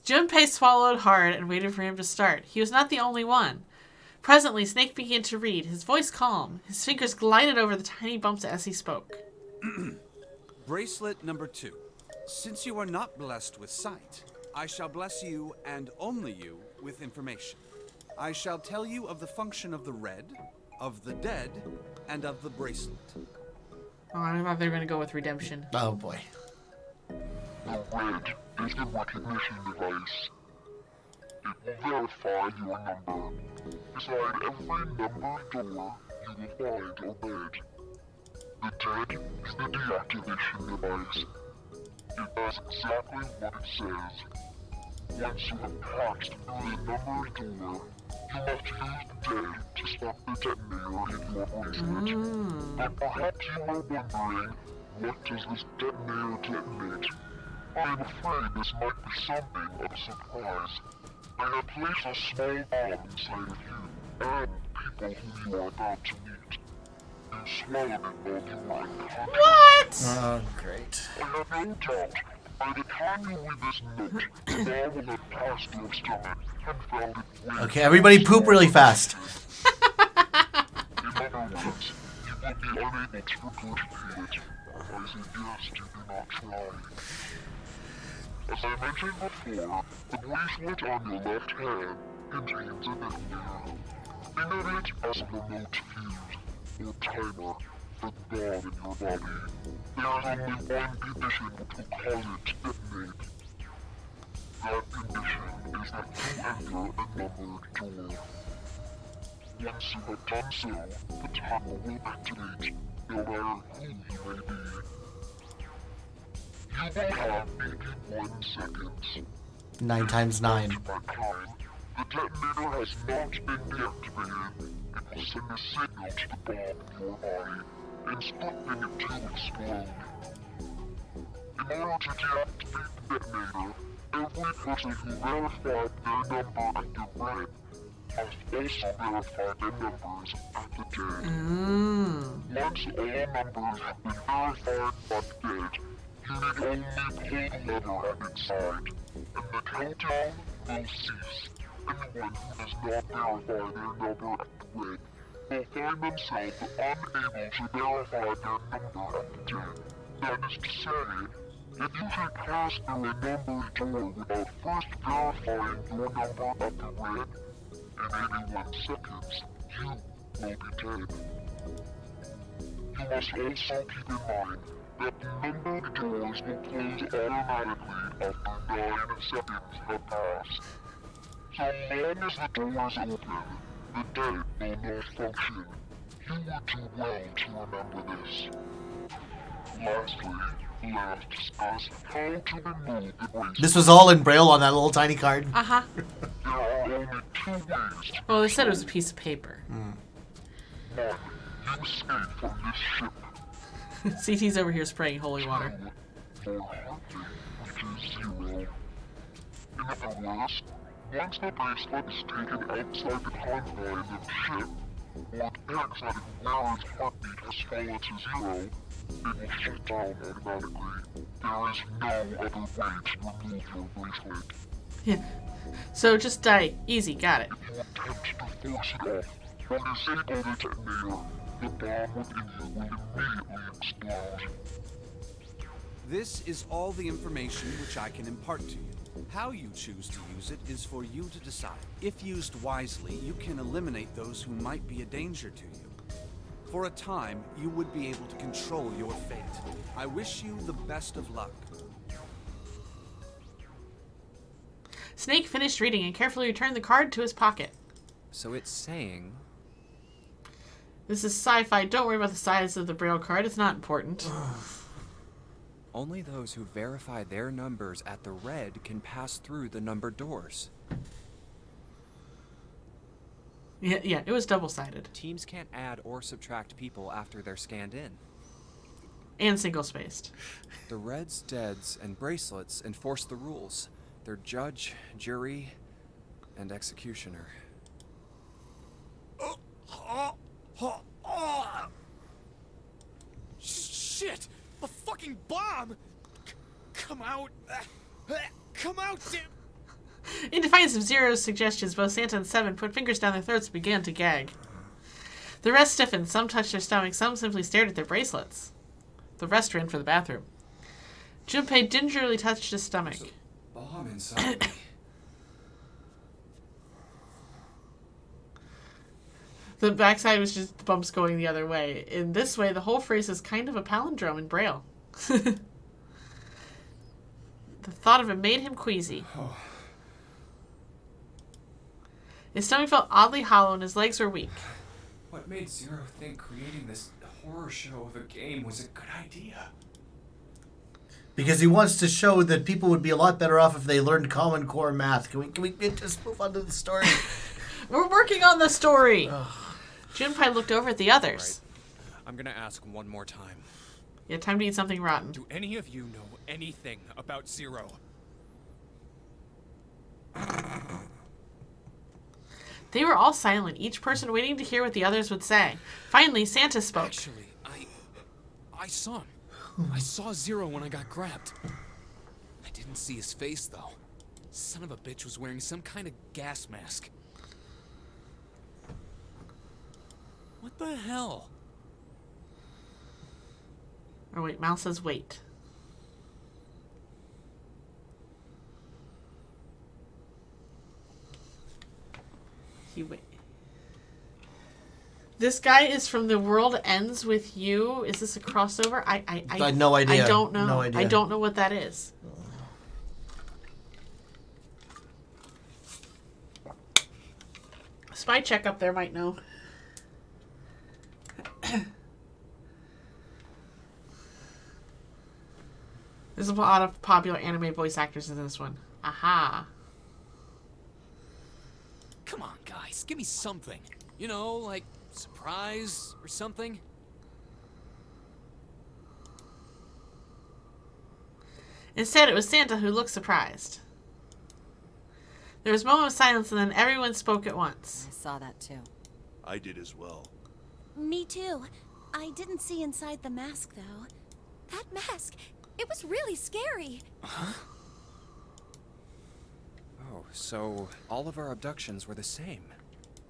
Junpei swallowed hard and waited for him to start. He was not the only one. Presently, Snake began to read, his voice calm. His fingers glided over the tiny bumps as he spoke. Bracelet number 2. Since you are not blessed with sight, I shall bless you, and only you, with information. I shall tell you of the function of the red, of the dead, and of the bracelet. Oh, I thought they were going to go with redemption. Oh, boy. The red is the recognition device. It will verify your number. Beside every numbered door, you will find a red. The dead is the deactivation device. It does exactly what it says. Once you have passed through the numbered door, you must use the dead to stop the detonator in your bracelet. But perhaps you are wondering, what does this detonator detonate? I am afraid this might be something of a surprise. I have placed a small bomb inside of you, and people whom you are about to meet. You swallowed it while you were unconscious. What? Oh, great. I have no doubt, by the time you read this note, the bomb will have passed your stomach and found its way. Okay, everybody poop really fast. In other words, you will be unable to regurgitate it. I suggest you do not try. As I mentioned before, the bracelet on your left hand contains a detonator. Think of it as a remote fuse, or timer, for the bomb in your body. There is only one condition which will cause it to detonate. That condition is that you enter a numbered door. Once you have done so, the timer will activate, no matter who you may be. You will have 81 seconds. 9 times 9. By time, the detonator has not been deactivated. It will send a signal to the bomb in your body, instructing it to explode. In order to deactivate the detonator, every person who verified their number under red must also verify their numbers at the dead. Once all numbers have been verified by the dead, you need only pull the lever at its side, and the countdown will cease. Anyone who does not verify their number at the red will find themselves unable to verify their number at the dead. That is to say, if you should pass through a numbered door without first verifying your number at the red, in 81 seconds, you will be dead. You must also keep in mind that the numbered doors will close automatically after 9 seconds have passed. So long as the doors open, the dead will not function. You would do well to remember this. Lastly, let's discuss how to remove the bracelet. This was all in Braille on that little tiny card. Uh-huh. There are only 2 ways to Well, they said it was a piece of paper. 1. You escape from this ship. CT's over here spraying holy water. 2. For hunting, which is 0. In other words, once the bracelet is taken outside the confines of the ship, or the exit where its heartbeat has fallen to 0, it will shut down automatically. There is no other way to remove your bracelet. Yeah. So just die. Easy, got it. If you attempt to force it off, or disable the detonator, the bomb within you will immediately explode. This is all the information which I can impart to you. How you choose to use it is for you to decide. If used wisely, you can eliminate those who might be a danger to you. For a time, you would be able to control your fate. I wish you the best of luck. Snake finished reading and carefully returned the card to his pocket. So it's saying... This is sci-fi. Don't worry about the size of the Braille card. It's not important. Only those who verify their numbers at the red can pass through the numbered doors. Yeah, it was double-sided. Teams can't add or subtract people after they're scanned in. And single-spaced. The Reds, Deads, and Bracelets enforce the rules. They're judge, jury, and executioner. Shit! A fucking bomb! Come out! Come out, damn! In defiance of Zero's suggestions, both Santa and Seven put fingers down their throats and began to gag. The rest stiffened. Some touched their stomachs. Some simply stared at their bracelets. The rest ran for the bathroom. Junpei gingerly touched his stomach. There's a bomb inside me. The backside was just the bumps going the other way. In this way, the whole phrase is kind of a palindrome in Braille. The thought of it made him queasy. Oh. His stomach felt oddly hollow and his legs were weak. What made Zero think creating this horror show of a game was a good idea? Because he wants to show that people would be a lot better off if they learned Common Core math. Can we just move on to the story? We're working on the story. Junpei looked over at the others. Right. I'm gonna ask one more time. Yeah, time to eat something rotten. Do any of you know anything about Zero? They were all silent, each person waiting to hear what the others would say. Finally, Santa spoke. Actually, I saw him. I saw Zero when I got grabbed. I didn't see his face, though. Son of a bitch was wearing some kind of gas mask. What the hell? Oh wait, Mal says wait. Wait. This guy is from The World Ends With You. Is this a crossover? I had no idea. I don't know. No idea. I don't know what that is. Spy check up there might know. There's a lot of popular anime voice actors in this one. Aha. Come on, guys, give me something. You know, like surprise or something. Instead, it was Santa who looked surprised. There was a moment of silence, and then everyone spoke at once. I saw that too. I did as well. Me too. I didn't see inside the mask, though. That mask, it was really scary. Huh? Oh, so all of our abductions were the same.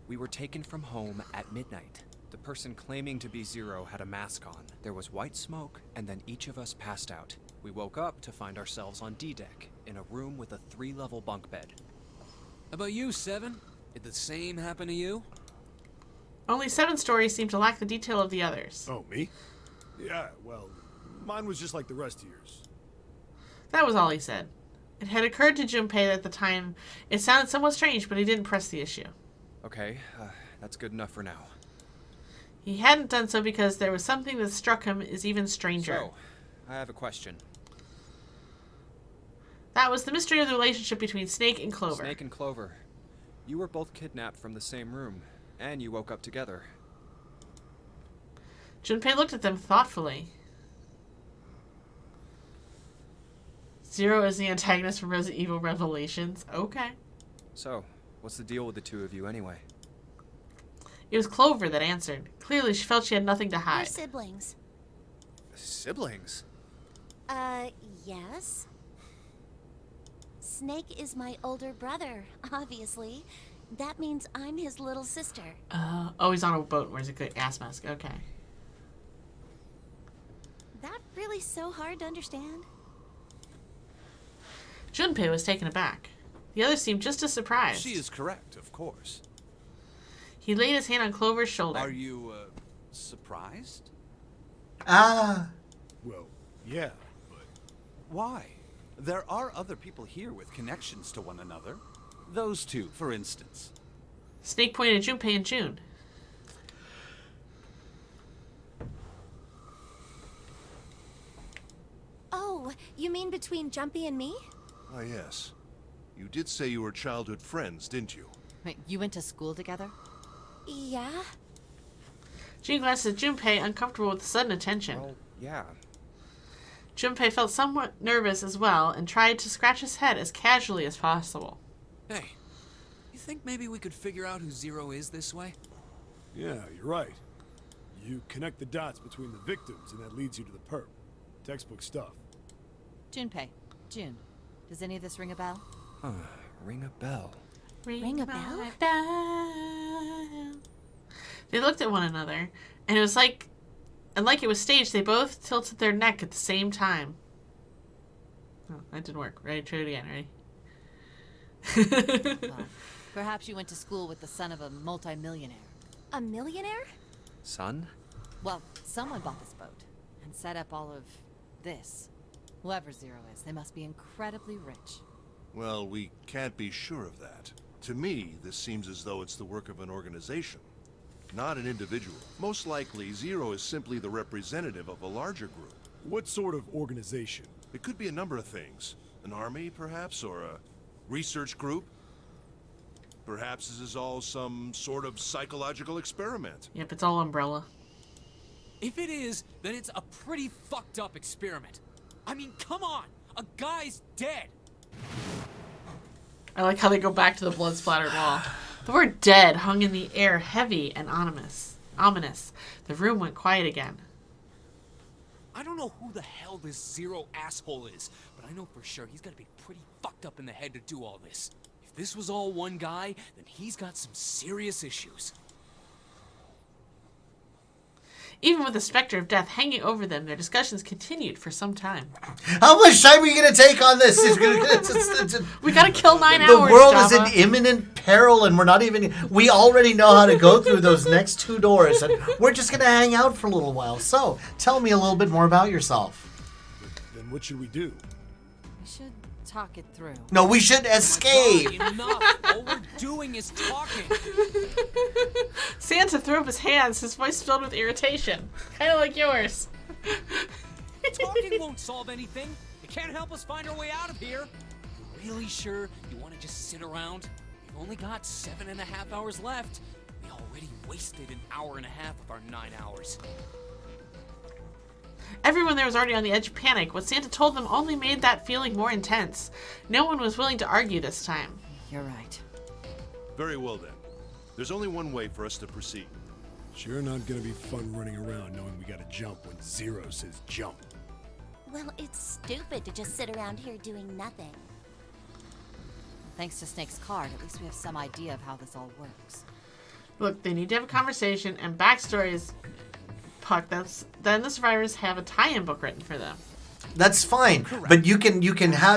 We were taken from home at midnight. The person claiming to be Zero had a mask on. There was white smoke, and then each of us passed out. We woke up to find ourselves on D-Deck, in a room with a 3-level bunk bed. How about you, Seven? Did the same happen to you? Only 7's stories seem to lack the detail of the others. Oh, me? Yeah, well, mine was just like the rest of yours. That was all he said. It had occurred to Junpei at the time it sounded somewhat strange, but he didn't press the issue. Okay, that's good enough for now. He hadn't done so because there was something that struck him as even stranger. So, I have a question. That was the mystery of the relationship between Snake and Clover. Snake and Clover. You were both kidnapped from the same room, and you woke up together. Junpei looked at them thoughtfully. Zero is the antagonist from Resident Evil Revelations. Okay. So, what's the deal with the two of you anyway? It was Clover that answered. Clearly, she felt she had nothing to We're hide. siblings. Siblings? Yes. Snake is my older brother, obviously. That means I'm his little sister. Oh, he's on a boat. Wears a good gas mask. Okay. That really so hard to understand? Junpei was taken aback. The others seemed just as surprised. She is correct, of course. He laid his hand on Clover's shoulder. Are you, surprised? Ah. Well, yeah, but... Why? There are other people here with connections to one another. Those two, for instance. Snake pointed at Junpei and June. Oh, you mean between Jumpy and me? Ah, yes. You did say you were childhood friends, didn't you? Wait, you went to school together? Yeah. June glanced at Junpei, uncomfortable with the sudden attention. Well, yeah. Junpei felt somewhat nervous as well and tried to scratch his head as casually as possible. Hey, you think maybe we could figure out who Zero is this way? Yeah, you're right. You connect the dots between the victims, and that leads you to the perp. Textbook stuff. Junpei. June. Does any of this ring a bell? Huh. Ring a bell. Ring a bell? They looked at one another, and it was like it was staged, they both tilted their neck at the same time. Oh, that didn't work. Ready? Try it again. Ready? Well, perhaps you went to school with the son of a multimillionaire. A millionaire? Son? Well, someone bought this boat and set up all of this. Whoever Zero is, they must be incredibly rich. Well, we can't be sure of that. To me, this seems as though it's the work of an organization, not an individual. Most likely, Zero is simply the representative of a larger group. What sort of organization? It could be a number of things. An army, perhaps, or a research group. Perhaps this is all some sort of psychological experiment. Yep, it's all Umbrella. If it is, then it's a pretty fucked up experiment. I mean, come on! A guy's dead! I like how they go back to the blood-splattered wall. The word dead hung in the air, heavy and ominous. The room went quiet again. I don't know who the hell this Zero asshole is, but I know for sure he's gotta be pretty fucked up in the head to do all this. If this was all one guy, then he's got some serious issues. Even with the specter of death hanging over them, their discussions continued for some time. How much time are you going to take on this? We got to kill 9 hours, The world Java. is in imminent peril, and we're not even... We already know how to go through those next 2 doors, and we're just going to hang out for a little while. So, tell me a little bit more about yourself. Then what should we do? We should talk it through. No, we should escape. Enough! All we're doing is talking! Santa threw up his hands, his voice filled with irritation. Kind of like yours. Talking won't solve anything. It can't help us find our way out of here. You're really sure you want to just sit around? We've only got 7.5 hours left. We already wasted an hour and a half of our 9 hours. Everyone there was already on the edge of panic. What Santa told them only made that feeling more intense. No one was willing to argue this time. You're right. Very well then. There's only one way for us to proceed. Sure not gonna be fun running around knowing we gotta jump when Zero says jump. Well, it's stupid to just sit around here doing nothing. Thanks to Snake's card, at least we have some idea of how this all works. Look, they need to have a conversation and backstories. Puck, then the survivors have a tie-in book written for them. That's fine, but you can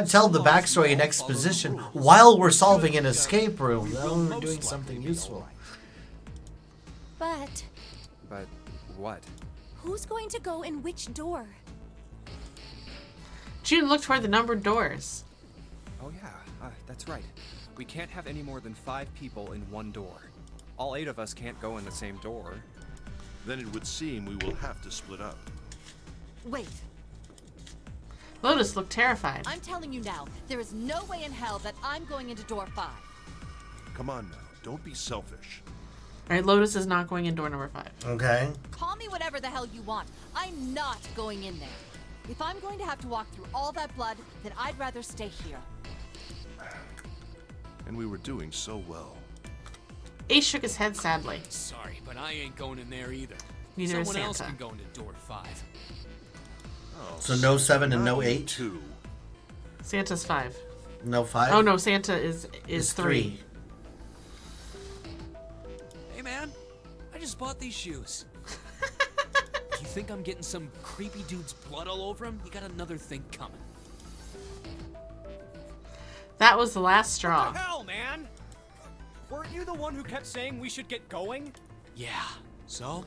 tell the backstory and exposition while we're solving an escape room. Then we're doing something useful. But what? who's going to go in which door? June looked toward the numbered doors. Oh yeah, that's right. We can't have any more than 5 people in one door. All 8 of us can't go in the same door. Then it would seem we will have to split up. Wait. Lotus looked terrified. I'm telling you now, there is no way in hell that I'm going into door 5. Come on now, don't be selfish. Alright, Lotus is not going in door number 5. Okay. Call me whatever the hell you want. I'm not going in there. If I'm going to have to walk through all that blood, then I'd rather stay here. And we were doing so well. Ace shook his head sadly. Sorry, but I ain't going in there either. Neither is Someone else Santa. can go into door 5. Oh, So no 7 and no not 8? 2. Santa's 5. No 5? Oh no, Santa is 3. Hey man, I just bought these shoes. You think I'm getting some creepy dude's blood all over him? You got another thing coming. That was the last straw. What the hell, man? Weren't you the one who kept saying we should get going? Yeah, so?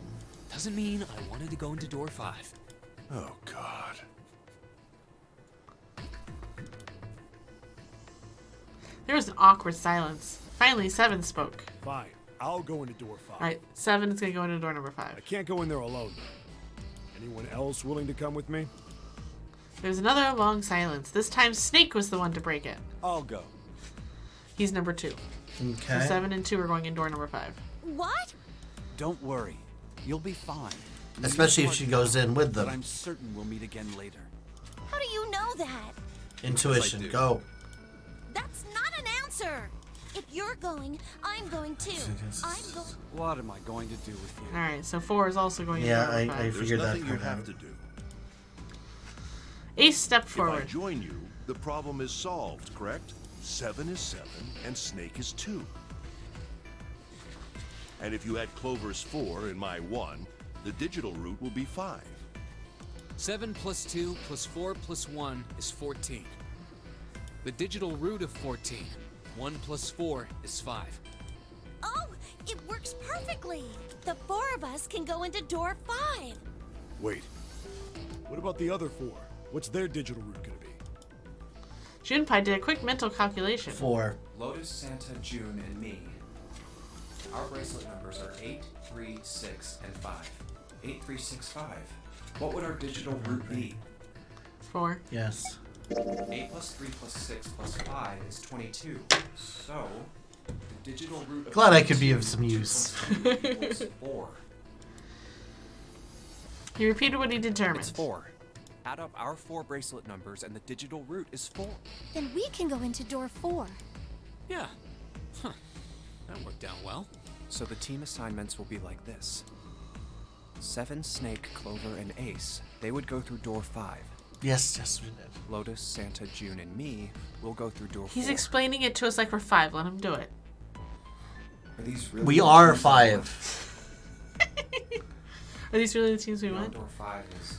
Doesn't mean I wanted to go into door 5. Oh, God. There was an awkward silence. Finally, 7 spoke. Fine, I'll go into door 5. Alright, 7 is going to go into door number 5. I can't go in there alone. Anyone else willing to come with me? There was another long silence. This time, Snake was the one to break it. I'll go. He's number 2. Okay. So 7 and 2 are going in door number 5. What? Don't worry. You'll be fine. Especially if she goes in with them. But I'm certain we'll meet again later. How do you know that? Intuition, go. That's not an answer. If you're going, I'm going too. I'm going. What am I going to do with you? Alright, so 4 is also going Yeah, in door number 5. I There's figured that nothing you part have out. to do. Ace stepped If I forward. join you, the problem is solved, correct? 7 is 7, and Snake is 2. And if you add Clover's 4 and my 1, the digital route will be 5. 7 plus 2 plus 4 plus 1 is 14. The digital root of 14. 1 plus 4 is 5. Oh, it works perfectly. The 4 of us can go into door 5. Wait. What about the other 4? What's their digital route gonna be? Junpei did a quick mental calculation. 4. Lotus, Santa, June, and me. Our bracelet numbers are 8, 3, 6, and 5. 8, 3, 6, 5. What would our digital route be? 4. Yes. 8 plus 3 plus 6 plus 5 is 22. So, the digital root of Glad I could be 22 of some use. equals 4. He repeated what he determined. It's 4. Add up our 4 bracelet numbers and the digital root is 4. Then we can go into door 4. Yeah. Huh. That worked out well. So the team assignments will be like this. 7, Snake, Clover, and Ace. They would go through door 5. Yes, we did. Lotus, Santa, June, and me will go through door 4. He's explaining it to us like we're 5. Let him do it. Are these really We the are teams we want? 5. Are these really the teams we You know, want? door 5 is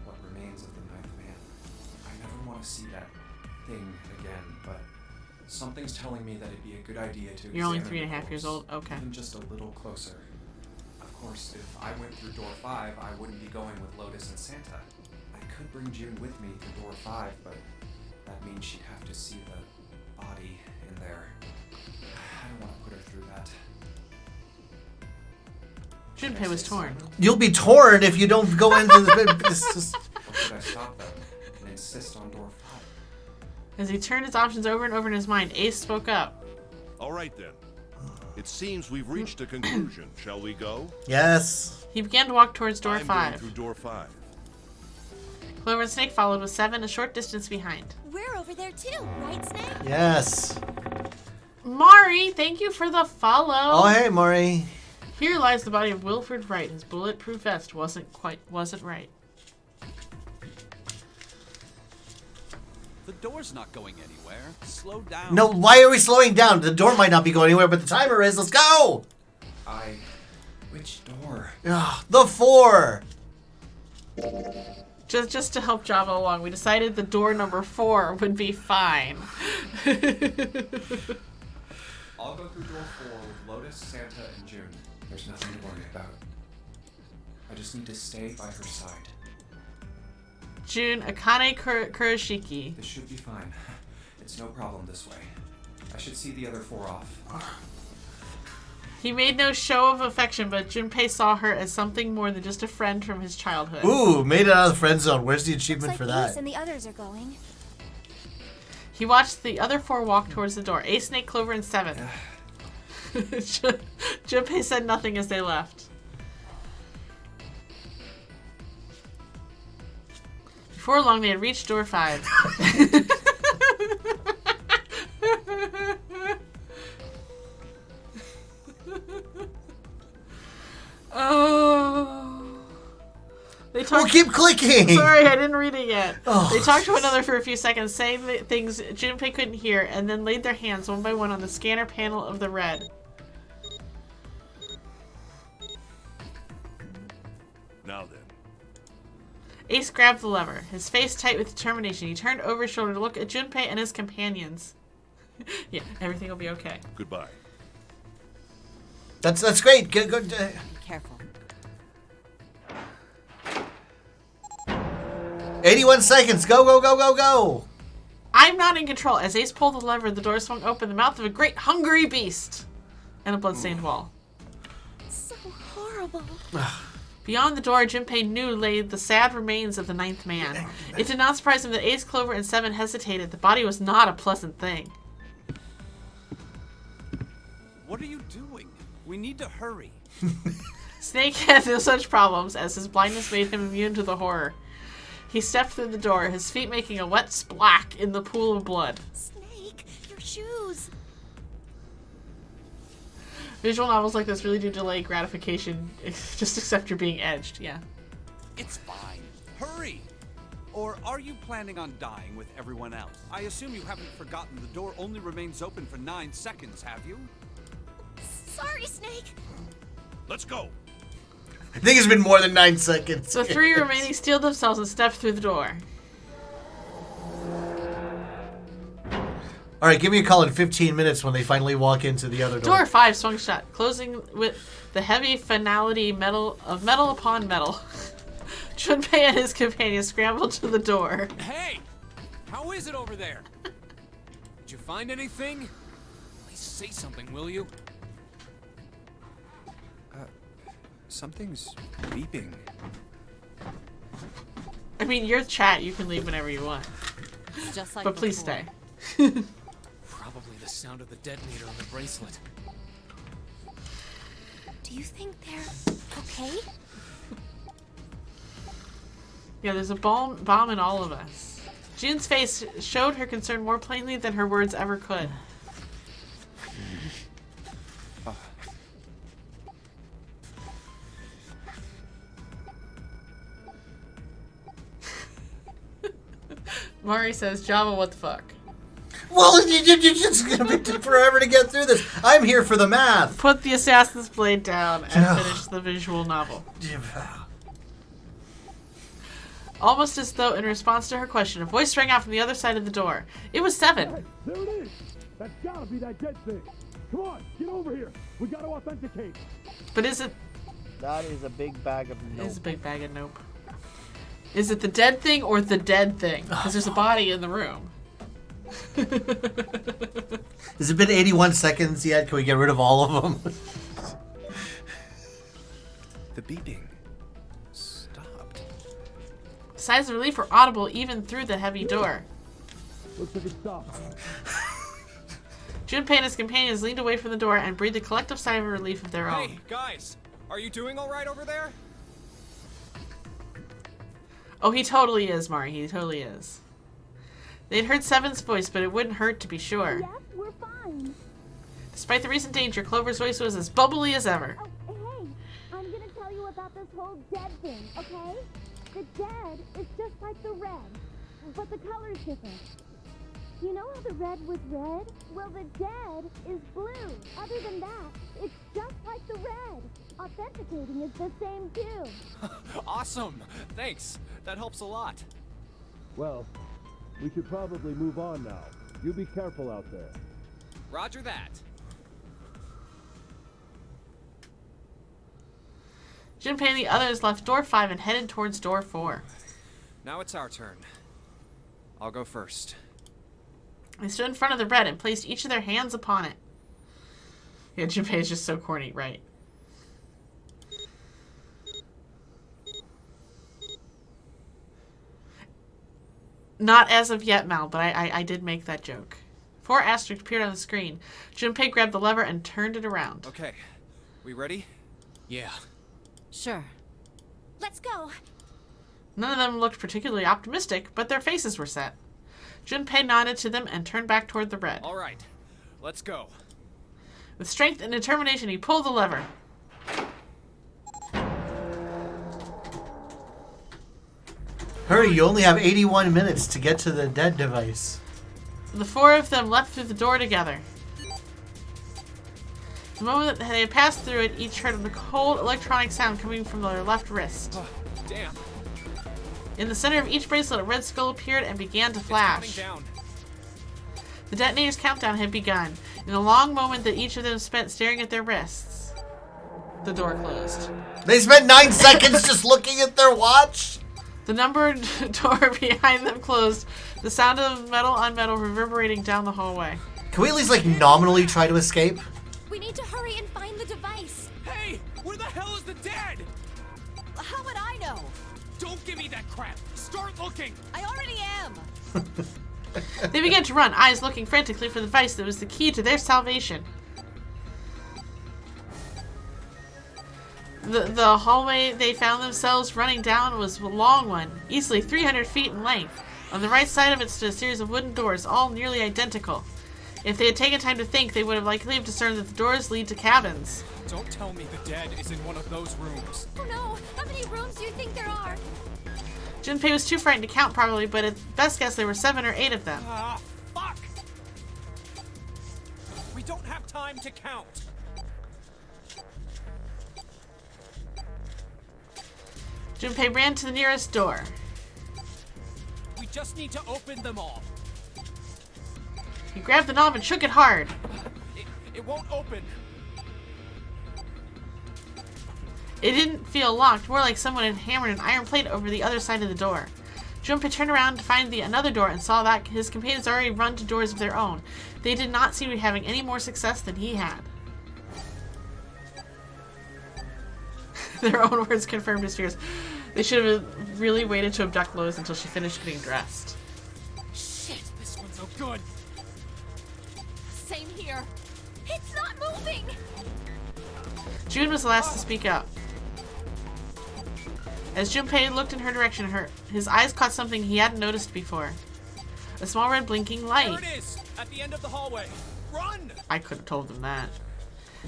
what remains of the 9th man. I never want to see that thing again, but something's telling me that it'd be a good idea to You're only examine 3.5 the years corpse, old? Okay. Even just a little closer. Of course, if I went through door 5, I wouldn't be going with Lotus and Santa. I could bring June with me to door 5, but that means she'd have to see the body in there. I don't want to put her through that. Junpei was torn. You'll be torn if you don't go into the... It's just... Or should I stop them and insist on door 5? As he turned his options over and over in his mind, Ace spoke up. All right then. It seems we've reached a conclusion. Shall we go? Yes. He began to walk towards door I'm 5. going through door 5. Clover and Snake followed with 7 a short distance behind. We're over there too, right, Snake? Yes. Mari, thank you for the follow. Oh, hey, Maury. Here lies the body of Wilfred Wright. His bulletproof vest wasn't right. The door's not going anywhere. Slow down. No, why are we slowing down? The door might not be going anywhere, but the timer is. Let's go! Which door? Ugh, the 4! Just to help Java along, we decided the door number 4 would be fine. I'll go through door 4 with Lotus, Santa, and June. There's nothing to worry about. I just need to stay by her side. June, Akane Kurashiki. This should be fine. It's no problem this way. I should see the other 4 off. He made no show of affection, but Junpei saw her as something more than just a friend from his childhood. Ooh, made it out of the friend zone. Where's the achievement Looks like for that? Ace and the others are going. He watched the other 4 walk towards the door. Ace, Snake, Clover, and 7. Junpei said nothing as they left. Before long, they had reached door 5. Oh. They talked. Oh, keep clicking! Sorry, I didn't read it yet. Oh. They talked to one another for a few seconds, saying things Junpei couldn't hear, and then laid their hands one by one on the scanner panel of the red. Now then. Ace grabbed the lever, his face tight with determination. He turned over his shoulder to look at Junpei and his companions. Yeah, everything will be okay. Goodbye. That's great. Good. Be careful. 81 seconds. Go, go, go, go, go. I'm not in control. As Ace pulled the lever, the door swung open, the mouth of a great hungry beast. And a bloodstained wall. So horrible. Beyond the door, Junpei knew lay the sad remains of the 9th man. It did not surprise him that Ace, Clover, and 7 hesitated. The body was not a pleasant thing. What are you doing? We need to hurry. Snake had no such problems, as his blindness made him immune to the horror. He stepped through the door, his feet making a wet splack in the pool of blood. Snake, your shoes. Visual novels like this really do delay gratification. Just accept you're being edged, yeah. It's fine. Hurry! Or are you planning on dying with everyone else? I assume you haven't forgotten the door only remains open for 9 seconds, have you? Sorry, Snake. Let's go. I think it's been more than 9 seconds. The 3 remaining steeled themselves and stepped through the door. All right, give me a call in 15 minutes when they finally walk into the other door. Door 5 swung shut, closing with the heavy finality of metal upon metal. Junpei and his companions scrambled to the door. Hey! How is it over there? Did you find anything? At least say something, will you? Something's beeping. I mean, your chat, you can leave whenever you want. It's just like but please before. stay. Probably the sound of the detonator on the bracelet. Do you think they're okay? Yeah, there's a bomb in all of us. June's face showed her concern more plainly than her words ever could. Mari says, Java, what the fuck? Well, you're just going to take forever to get through this. I'm here for the math. Put the assassin's blade down and finish the visual novel. Almost as though in response to her question, a voice rang out from the other side of the door. It was 7. Hey, there it is. That's gotta be that dead thing. Come on, get over here. We gotta authenticate. But is it... That is a big bag of nope. It is a big bag of nope. Is it the dead thing or the dead thing? Because there's a body in the room. Has it been 81 seconds yet? Can we get rid of all of them? The beeping stopped. Sighs of relief were audible even through the heavy door. Looks like it stopped. Junpei and his companions leaned away from the door and breathed a collective sigh of relief of their own. Hey, guys! Are you doing alright over there? Oh, he totally is, Mari. He totally is. They'd heard Seven's voice, but it wouldn't hurt to be sure. Yes, we're fine. Despite the recent danger, Clover's voice was as bubbly as ever. Oh, hey, I'm gonna tell you about this whole dead thing, okay? The dead is just like the red, but the color's different. You know how the red was red? Well, the dead is blue. Other than that, it's just like the red. Authenticating is the same too. Awesome! Thanks. That helps a lot. Well, we should probably move on now. You be careful out there. Roger that. Junpei and the others left door 5 and headed towards door 4. Now it's our turn. I'll go first. They stood in front of the bread and placed each of their hands upon it. Yeah, Junpei is just so corny, right? Not as of yet, Mal, but I did make that joke. 4 asterisks appeared on the screen. Junpei grabbed the lever and turned it around. Okay. We ready? Yeah. Sure. Let's go. None of them looked particularly optimistic, but their faces were set. Junpei nodded to them and turned back toward the red. All right. Let's go. With strength and determination, he pulled the lever. Hurry, you only have 81 minutes to get to the dead device. The 4 of them leapt through the door together. The moment that they had passed through it, each heard a cold electronic sound coming from their left wrist. Oh, damn. In the center of each bracelet, a red skull appeared and began to flash. Down. The detonator's countdown had begun. In the long moment that each of them spent staring at their wrists, the door closed. They spent 9 seconds just looking at their watch? The numbered door behind them closed, the sound of metal on metal reverberating down the hallway. Can we at least, like, nominally try to escape? We need to hurry and find the device. Hey, where the hell is the dead? How would I know? Don't give me that crap. Start looking. I already am. They began to run, eyes looking frantically for the device that was the key to their salvation. The hallway they found themselves running down was a long one, easily 300 feet in length. On the right side of it stood a series of wooden doors, all nearly identical. If they had taken time to think, they would have likely discerned that the doors lead to cabins. Don't tell me the dead is in one of those rooms. Oh no! How many rooms do you think there are? Junpei was too frightened to count properly, but at best guess there were 7 or 8 of them. Ah, fuck! We don't have time to count. Junpei ran to the nearest door. We just need to open them all. He grabbed the knob and shook it hard. It won't open. It didn't feel locked, more like someone had hammered an iron plate over the other side of the door. Junpei turned around to find another door and saw that his companions already run to doors of their own. They did not seem to be having any more success than he had. Their own words confirmed his fears. They should have really waited to abduct Lois until she finished getting dressed. Shit, this one's so good. Same here. It's not moving! June was the last to speak up. As Junpei looked in her direction, his eyes caught something he hadn't noticed before. A small red blinking light. There it is, at the end of the hallway. Run! I could have told him that.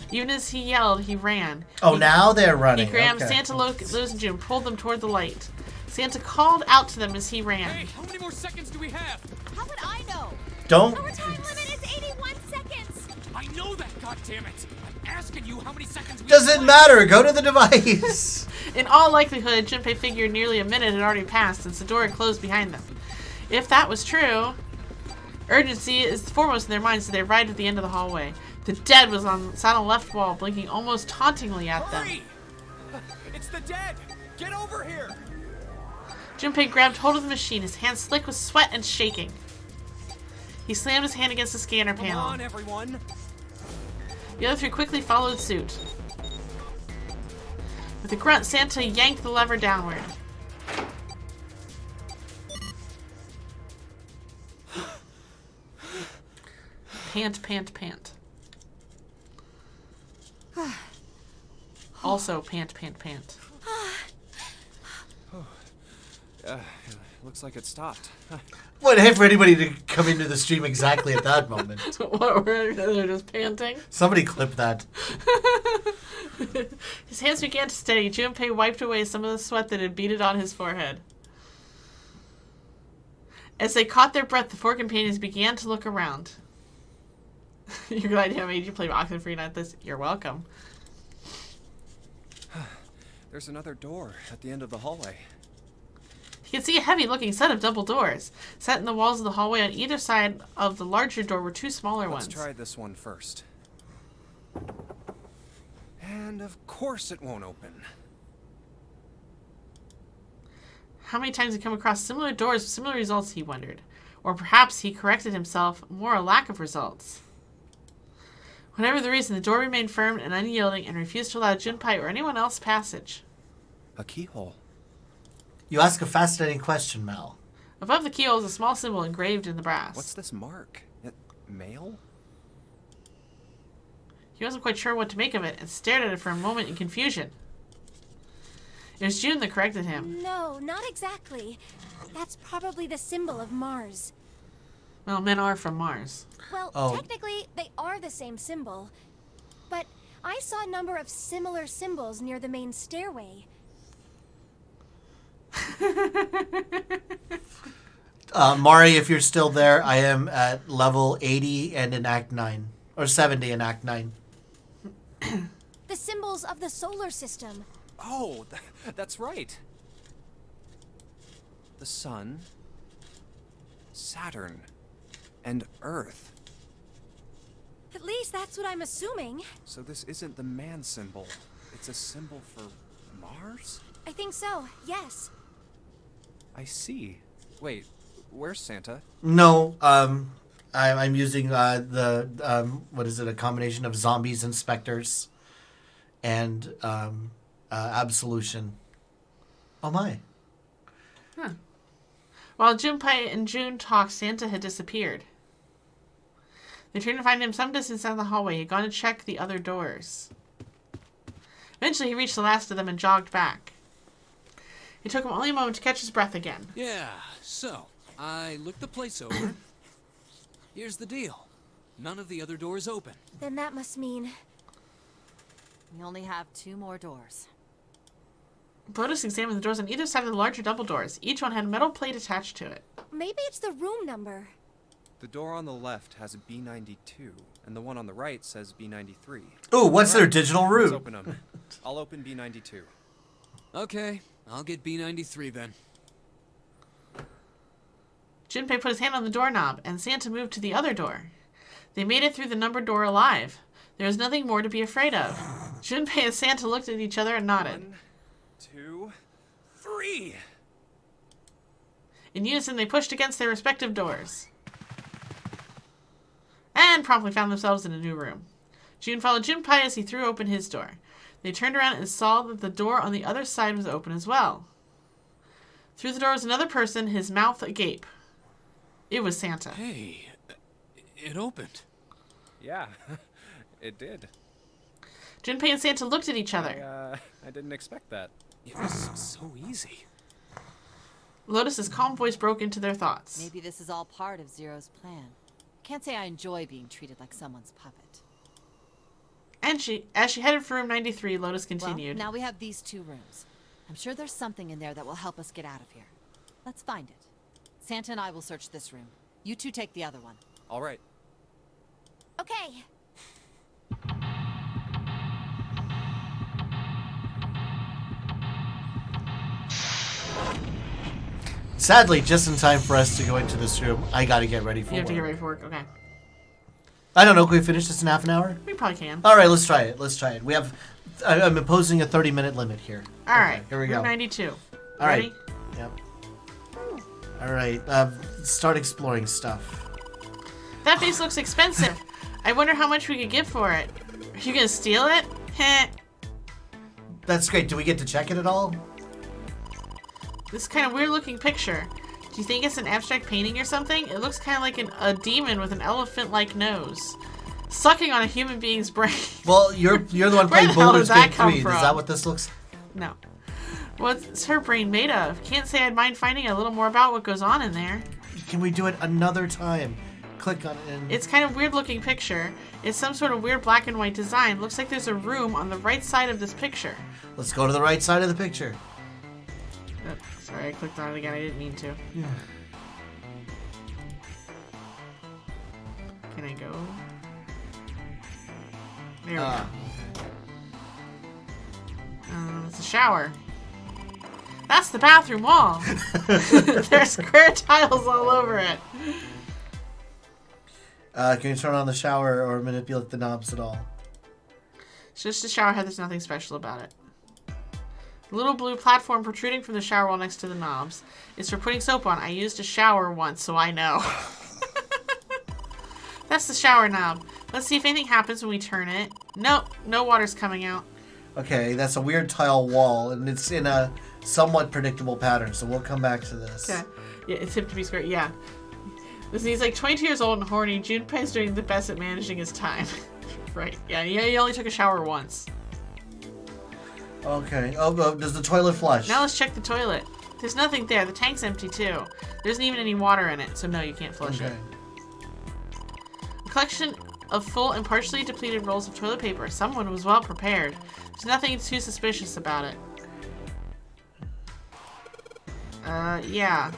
Even as he yelled, he ran. Oh, now they're running. He grabbed okay. Santa, Lois, and June, pulled them toward the light. Santa called out to them as he ran. Hey, how many more seconds do we have? How would I know? Don't. Our time limit is 81 seconds! I know that, goddammit! I'm asking you how many seconds we Doesn't have matter. Go to the device. In all likelihood, Junpei figured nearly a minute had already passed since the door had closed behind them. If that was true, urgency is foremost in their minds as they arrived at the end of the hallway. The dead was sat on the left wall, blinking almost tauntingly at them. Hurry! It's the dead! Get over here! Junpei grabbed hold of the machine, his hands slick with sweat and shaking. He slammed his hand against the scanner Come panel. on, everyone! The other 3 quickly followed suit. With a grunt, Santa yanked the lever downward. Pant, pant, pant. Also, pant, pant, pant. Looks like it stopped. Well, I'd hate for anybody to come into the stream exactly at that moment. What, they're just panting? Somebody clip that. His hands began to steady. Junpei wiped away some of the sweat that had beaded on his forehead. As they caught their breath, the four companions began to look around. You're glad I made you play Oxenfree at this? You're welcome. There's another door at the end of the hallway. You can see a heavy-looking set of double doors. Set in the walls of the hallway on either side of the larger door were two smaller ones. Let's try this one first. And of course it won't open. How many times had he come across similar doors with similar results, he wondered. Or perhaps he corrected himself, more a lack of results. Whatever the reason, the door remained firm and unyielding and refused to allow Junpei or anyone else passage. A keyhole. You ask a fascinating question, Mal. Above the keyhole is a small symbol engraved in the brass. What's this mark? Mail? He wasn't quite sure what to make of it and stared at it for a moment in confusion. It was June that corrected him. No, not exactly. That's probably the symbol of Mars. Well, men are from Mars. Well, technically, they are the same symbol. But I saw a number of similar symbols near the main stairway. Mari, if you're still there, I am at level 80 and in Act 9. Or 70 in Act 9. The symbols of the solar system. Oh, that's right. The Sun, Saturn, and Earth. At least that's what I'm assuming. So this isn't the man symbol. It's a symbol for Mars? I think so, yes. I see. Wait, where's Santa? No, I'm using what is it? A combination of zombies and specters, and absolution. Oh my! Huh. While Junpei and June talked, Santa had disappeared. They turned to find him some distance down the hallway. He had gone to check the other doors. Eventually, he reached the last of them and jogged back. It took him only a moment to catch his breath again. Yeah, so I looked the place over. Here's the deal. None of the other doors open. Then that must mean... We only have 2 more doors. Lotus examined the doors on either side of the larger double doors. Each one had a metal plate attached to it. Maybe it's the room number. The door on the left has a B92, and the one on the right says B93. Ooh, what's their digital route? Let's open them. I'll open B92. Okay, I'll get B93 then. Junpei put his hand on the doorknob, and Santa moved to the other door. They made it through the numbered door alive. There was nothing more to be afraid of. Junpei and Santa looked at each other and nodded. 1, 2, 3. In unison, they pushed against their respective doors. And promptly found themselves in a new room. June followed Junpei as he threw open his door. They turned around and saw that the door on the other side was open as well. Through the door was another person, his mouth agape. It was Santa. Hey, it opened. Yeah, it did. Junpei and Santa looked at each other. I didn't expect that. It was so easy. Lotus's calm voice broke into their thoughts. Maybe this is all part of Zero's plan. Can't say I enjoy being treated like someone's puppet. And as she headed for room 93, Lotus continued. Well, now we have these 2 rooms. I'm sure there's something in there that will help us get out of here. Let's find it. Santa and I will search this room. You 2 take the other one. All right. Okay. Sadly, just in time for us to go into this room, I gotta get ready for work. You have to get ready for work, okay. I don't know, can we finish this in half an hour? We probably can. Alright, let's try it. We have... I'm imposing a 30-minute limit here. Alright, here we go. room 92. Alright. Ready? Yep. Alright, start exploring stuff. That face looks expensive. I wonder how much we could get for it. Are you gonna steal it? Heh. That's great. Do we get to check it at all? This kind of weird looking picture. Do you think it's an abstract painting or something? It looks kind of like a demon with an elephant-like nose. Sucking on a human being's brain. Well, you're the one Where playing the hell Baldur's did that Gate come 3. from? Is that what this looks? No. What's her brain made of? Can't say I'd mind finding a little more about what goes on in there. Can we do it another time? Click on it. And... It's kind of weird looking picture. It's some sort of weird black and white design. Looks like there's a room on the right side of this picture. Let's go to the right side of the picture. Oh, sorry, I clicked on it again. I didn't mean to. Yeah. Can I go? There we go. It's a shower. That's the bathroom wall. There's square tiles all over it. Can you turn on the shower or manipulate the knobs at all? It's just a shower head. There's nothing special about it. The little blue platform protruding from the shower wall next to the knobs is for putting soap on. I used a shower once, so I know. That's the shower knob. Let's see if anything happens when we turn it. Nope, no water's coming out. Okay, that's a weird tile wall, and it's in a somewhat predictable pattern, so we'll come back to this. Okay. Yeah, it's hip to be square. Yeah. Listen, he's like 22 years old and horny. Junpei's doing the best at managing his time. Right. Yeah, he only took a shower once. Okay. Oh, does the toilet flush? Now let's check the toilet. There's nothing there. The tank's empty, too. There isn't even any water in it, so no, you can't flush it. A collection of full and partially depleted rolls of toilet paper. Someone was well prepared. There's nothing too suspicious about it. Yeah.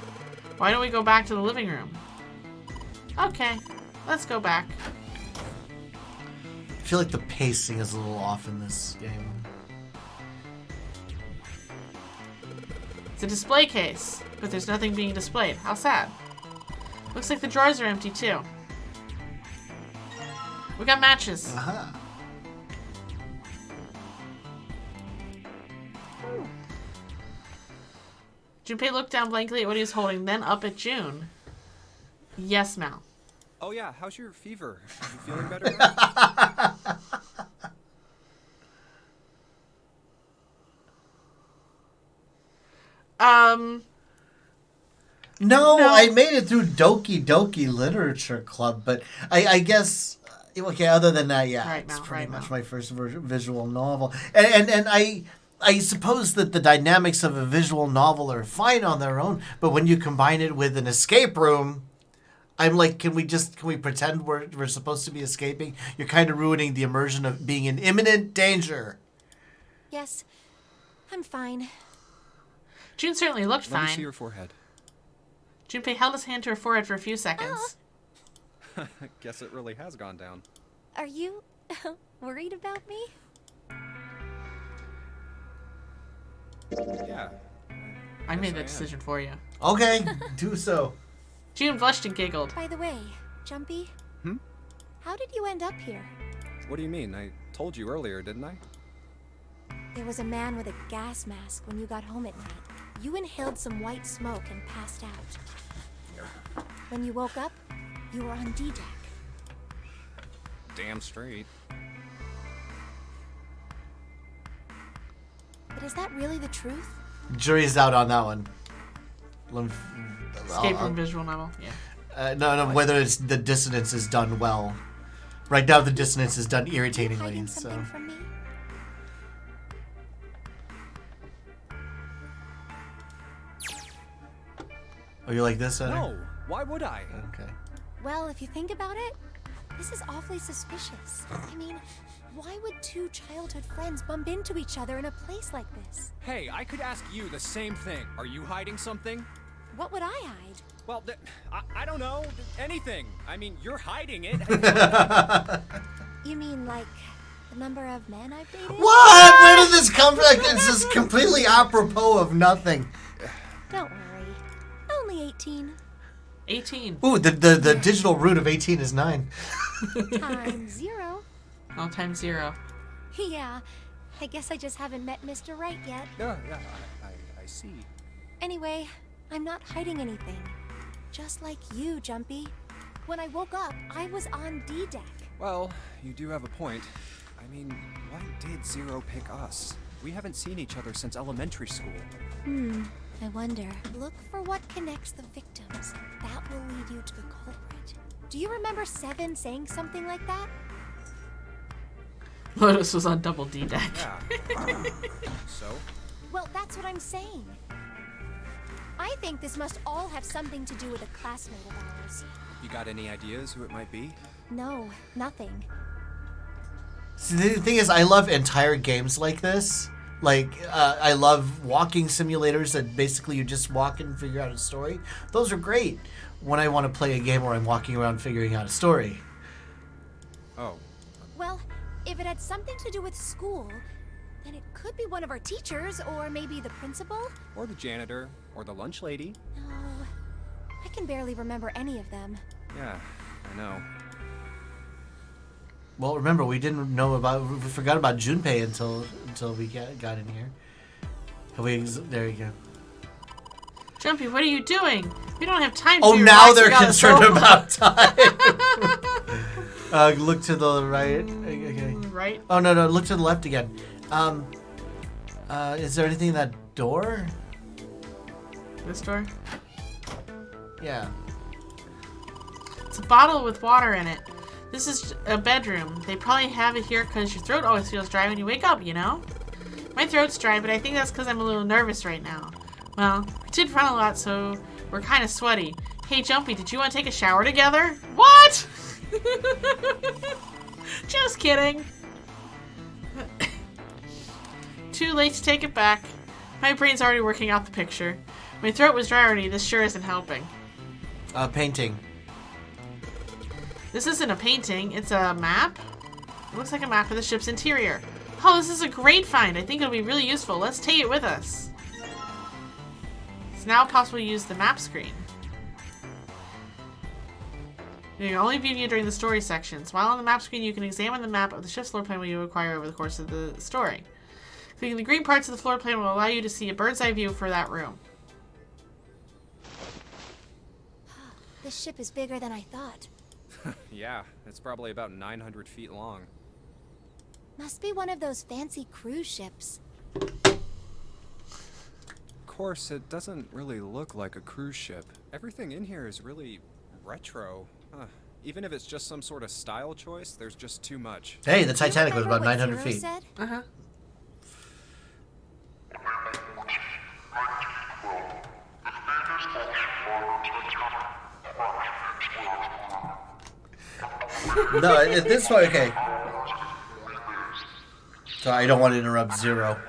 Why don't we go back to the living room? Okay, let's go back. I feel like the pacing is a little off in this game. It's a display case, but there's nothing being displayed. How sad. Looks like the drawers are empty, too. We got matches. Aha. Junpei looked down blankly at what he was holding, then up at June. Yes, Mal. Oh yeah, how's your fever? Are you feeling better? No, I made it through Doki Doki Literature Club, but I guess, okay, other than that, yeah, Right, it's Mal, pretty right, much Mal. my first visual novel. And I suppose that the dynamics of a visual novel are fine on their own, but when you combine it with an escape room, I'm like, can we pretend we're supposed to be escaping? You're kind of ruining the immersion of being in imminent danger. Yes, I'm fine. June certainly looked Let me fine. see your forehead. Junpei held his hand to her forehead for a few seconds. Guess it really has gone down. Are you worried about me? Yeah. I made that decision for you. Okay, do so. June blushed and giggled. By the way, Jumpy. Hmm? How did you end up here? What do you mean? I told you earlier, didn't I? There was a man with a gas mask when you got home at night. You inhaled some white smoke and passed out. When you woke up, you were on D-Deck. Damn straight. But is that really the truth? Jury's out on that one. Escape room visual novel, yeah. No, whether it's the dissonance is done well. Right now, the dissonance is done irritatingly. Hiding So. something from me? Oh, you like this, Center? No, why would I? Okay. Well, if you think about it, this is awfully suspicious. I mean, why would two childhood friends bump into each other in a place like this? Hey, I could ask you the same thing. Are you hiding something? What would I hide? Well, I don't know. Anything. I mean, you're hiding it. You mean like the number of men I've dated? What? Where did this come from? It's just completely apropos of nothing. Don't worry. Only 18. 18. Ooh, the digital root of 18 is 9. Times 0. Oh, times 0. Yeah, I guess I just haven't met Mr. Right yet. Yeah, I see. Anyway, I'm not hiding anything. Just like you, Jumpy. When I woke up, I was on D-Deck. Well, you do have a point. I mean, why did Zero pick us? We haven't seen each other since elementary school. I wonder. Look for what connects the victims. That will lead you to the culprit. Do you remember Seven saying something like that? Lotus was on double D-Deck. Yeah. So? Well, that's what I'm saying. I think this must all have something to do with a classmate of ours. You got any ideas who it might be? No, nothing. See, the thing is, I love entire games like this. Like, I love walking simulators that basically you just walk and figure out a story. Those are great when I want to play a game where I'm walking around figuring out a story. Oh. Well, if it had something to do with school, then it could be one of our teachers, or maybe the principal? Or the janitor, or the lunch lady. No, I can barely remember any of them. Yeah, I know. Well, remember, we forgot about Junpei until we got in here. There you go. Jumpy, what are you doing? We don't have time. Oh, for now they're concerned about time. Look to the right. Okay. Right. Oh no, look to the left again. Is there anything in that door? This door? Yeah. It's a bottle with water in it. This is a bedroom. They probably have it here because your throat always feels dry when you wake up, you know? My throat's dry, but I think that's because I'm a little nervous right now. Well, we did run a lot, so we're kind of sweaty. Hey, Jumpy, did you want to take a shower together? What? Just kidding. Too late to take it back. My brain's already working out the picture. My throat was dry already. This sure isn't helping. Painting. This isn't a painting. It's a map. It looks like a map of the ship's interior. Oh, this is a great find. I think it'll be really useful. Let's take it with us. It's now possible to use the map screen. You can only view it during the story sections. While on the map screen, you can examine the map of the ship's floor plan you acquire over the course of the story. Clicking the green parts of the floor plan will allow you to see a bird's eye view for that room. This ship is bigger than I thought. Yeah, it's probably about 900 feet long. Must be one of those fancy cruise ships. Of course, it doesn't really look like a cruise ship. Everything in here is really retro. Even if it's just some sort of style choice, there's just too much. Hey, the Titanic was about 900 feet. Uh-huh. No, this one, okay. So I don't want to interrupt Zero.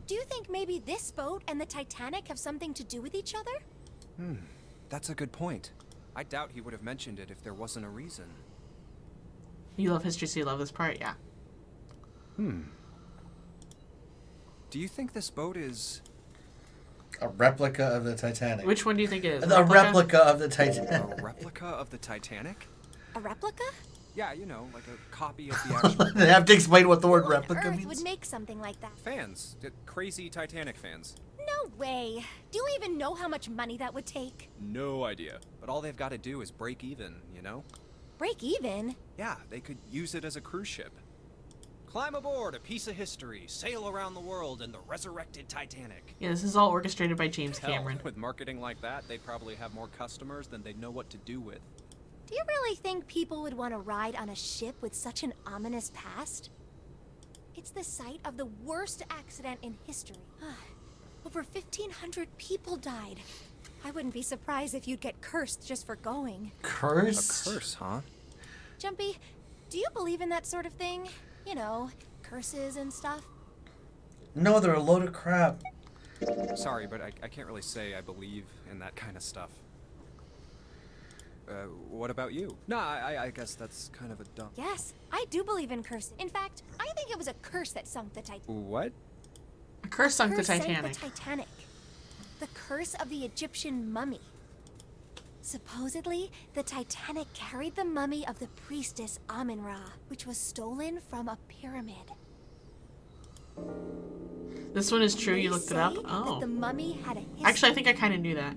Do you think maybe this boat and the Titanic have something to do with each other? That's a good point. I doubt he would have mentioned it if there wasn't a reason. You love history, so you love this part, yeah. Do you think this boat is... A replica of the Titanic. Which one do you think it is? A replica of the Titanic. A replica of the Titanic? A replica? Yeah, you know, like a copy of the actual... They have to explain what the word Who on replica Earth means. would make something like that? Fans. Crazy Titanic fans. No way. Do you even know how much money that would take? No idea. But all they've got to do is break even, you know? Break even? Yeah, they could use it as a cruise ship. Climb aboard a piece of history, sail around the world in the resurrected Titanic. Yeah, this is all orchestrated by James Cameron. Hell, with marketing like that, they'd probably have more customers than they'd know what to do with. Do you really think people would want to ride on a ship with such an ominous past? It's the site of the worst accident in history. Over 1,500 people died. I wouldn't be surprised if you'd get cursed just for going. Cursed? A curse, huh? Jumpy, do you believe in that sort of thing? You know, curses and stuff? No, they're a load of crap. Sorry, but I can't really say I believe in that kind of stuff. What about you? No, I guess that's kind of a dumb... Yes, I do believe in curses. In fact, I think it was a curse that sunk the Titanic. What? A curse sunk the Sank Titanic. the Titanic. The curse of the Egyptian mummy. Supposedly, the Titanic carried the mummy of the priestess Amun-Ra, which was stolen from a pyramid. This one is true. They You looked it say up. that Oh. the mummy had a history. Actually, I think I kind of knew that.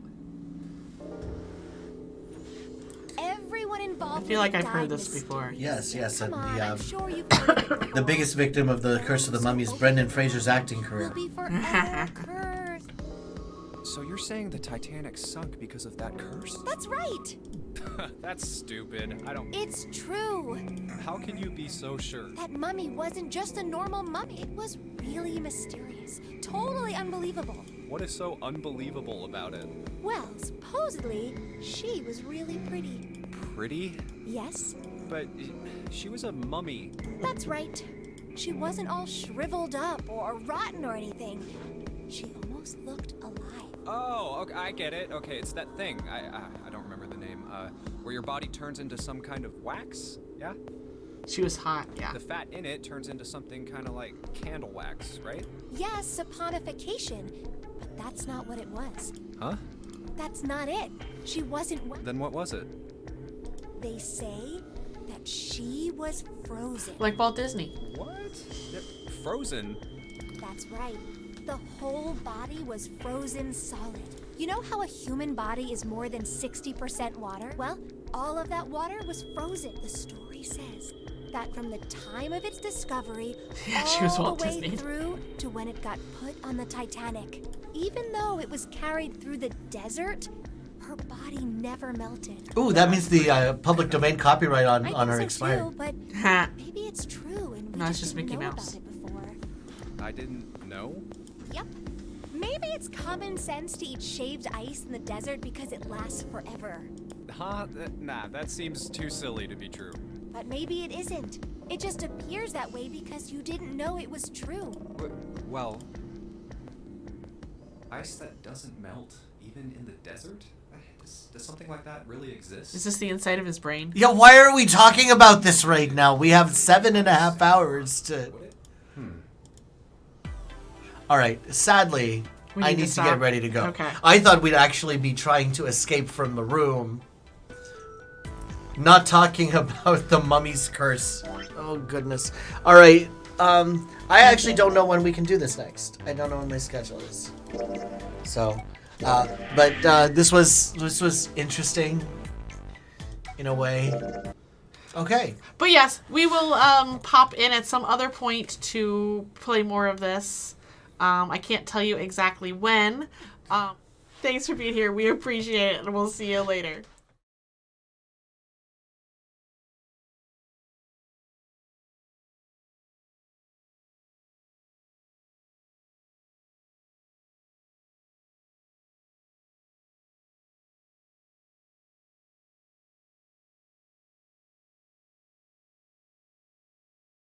Everyone involved I feel like with it I've heard died this before. Yes, yes. Come on, the, I'm sure you've heard it before. the biggest victim of the Curse of the Mummy is Brendan Fraser's acting career. Will be forever cursed. So you're saying the Titanic sunk because of that curse? That's right. That's stupid. I don't... It's true. How can you be so sure? That mummy wasn't just a normal mummy. It was really mysterious. Totally unbelievable. What is so unbelievable about it? Well, supposedly, she was really pretty. Pretty? Yes? But she was a mummy. That's right. She wasn't all shriveled up or rotten or anything. She almost looked alive. Oh, okay, I get it. Okay, it's that thing. I don't remember the name. Where your body turns into some kind of wax? Yeah? She was hot, yeah. The fat in it turns into something kind of like candle wax, right? Yes, saponification. But that's not what it was. Huh? That's not it. She wasn't... Then what was it? They say that she was frozen. Like Walt Disney. What? Frozen? That's right. The whole body was frozen solid. You know how a human body is more than 60% water? Well, all of that water was frozen. The story says that from the time of its discovery she was all Walt the way Disney. through to when it got put on the Titanic. Even though it was carried through the desert, her body never melted. Ooh, that means the public domain copyright on her so expired. too, but maybe it's true and we No, it's just just didn't Mickey know Mouse. about it before. I didn't know. Yep. Maybe it's common sense to eat shaved ice in the desert because it lasts forever. Huh? Nah, that seems too silly to be true. But maybe it isn't. It just appears that way because you didn't know it was true. Well, Ice that doesn't melt, even in the desert? Does something like that really exist? Is this the inside of his brain? Yeah, why are we talking about this right now? We have 7.5 hours to... Alright, sadly, I need to get ready to go. Okay. I thought we'd actually be trying to escape from the room. Not talking about the mummy's curse. Oh, goodness. Alright, I actually don't know when we can do this next. I don't know when my schedule is. So, but this was interesting in a way. Okay. But yes, we will pop in at some other point to play more of this. I can't tell you exactly when. Thanks for being here. We appreciate it, and we'll see you later.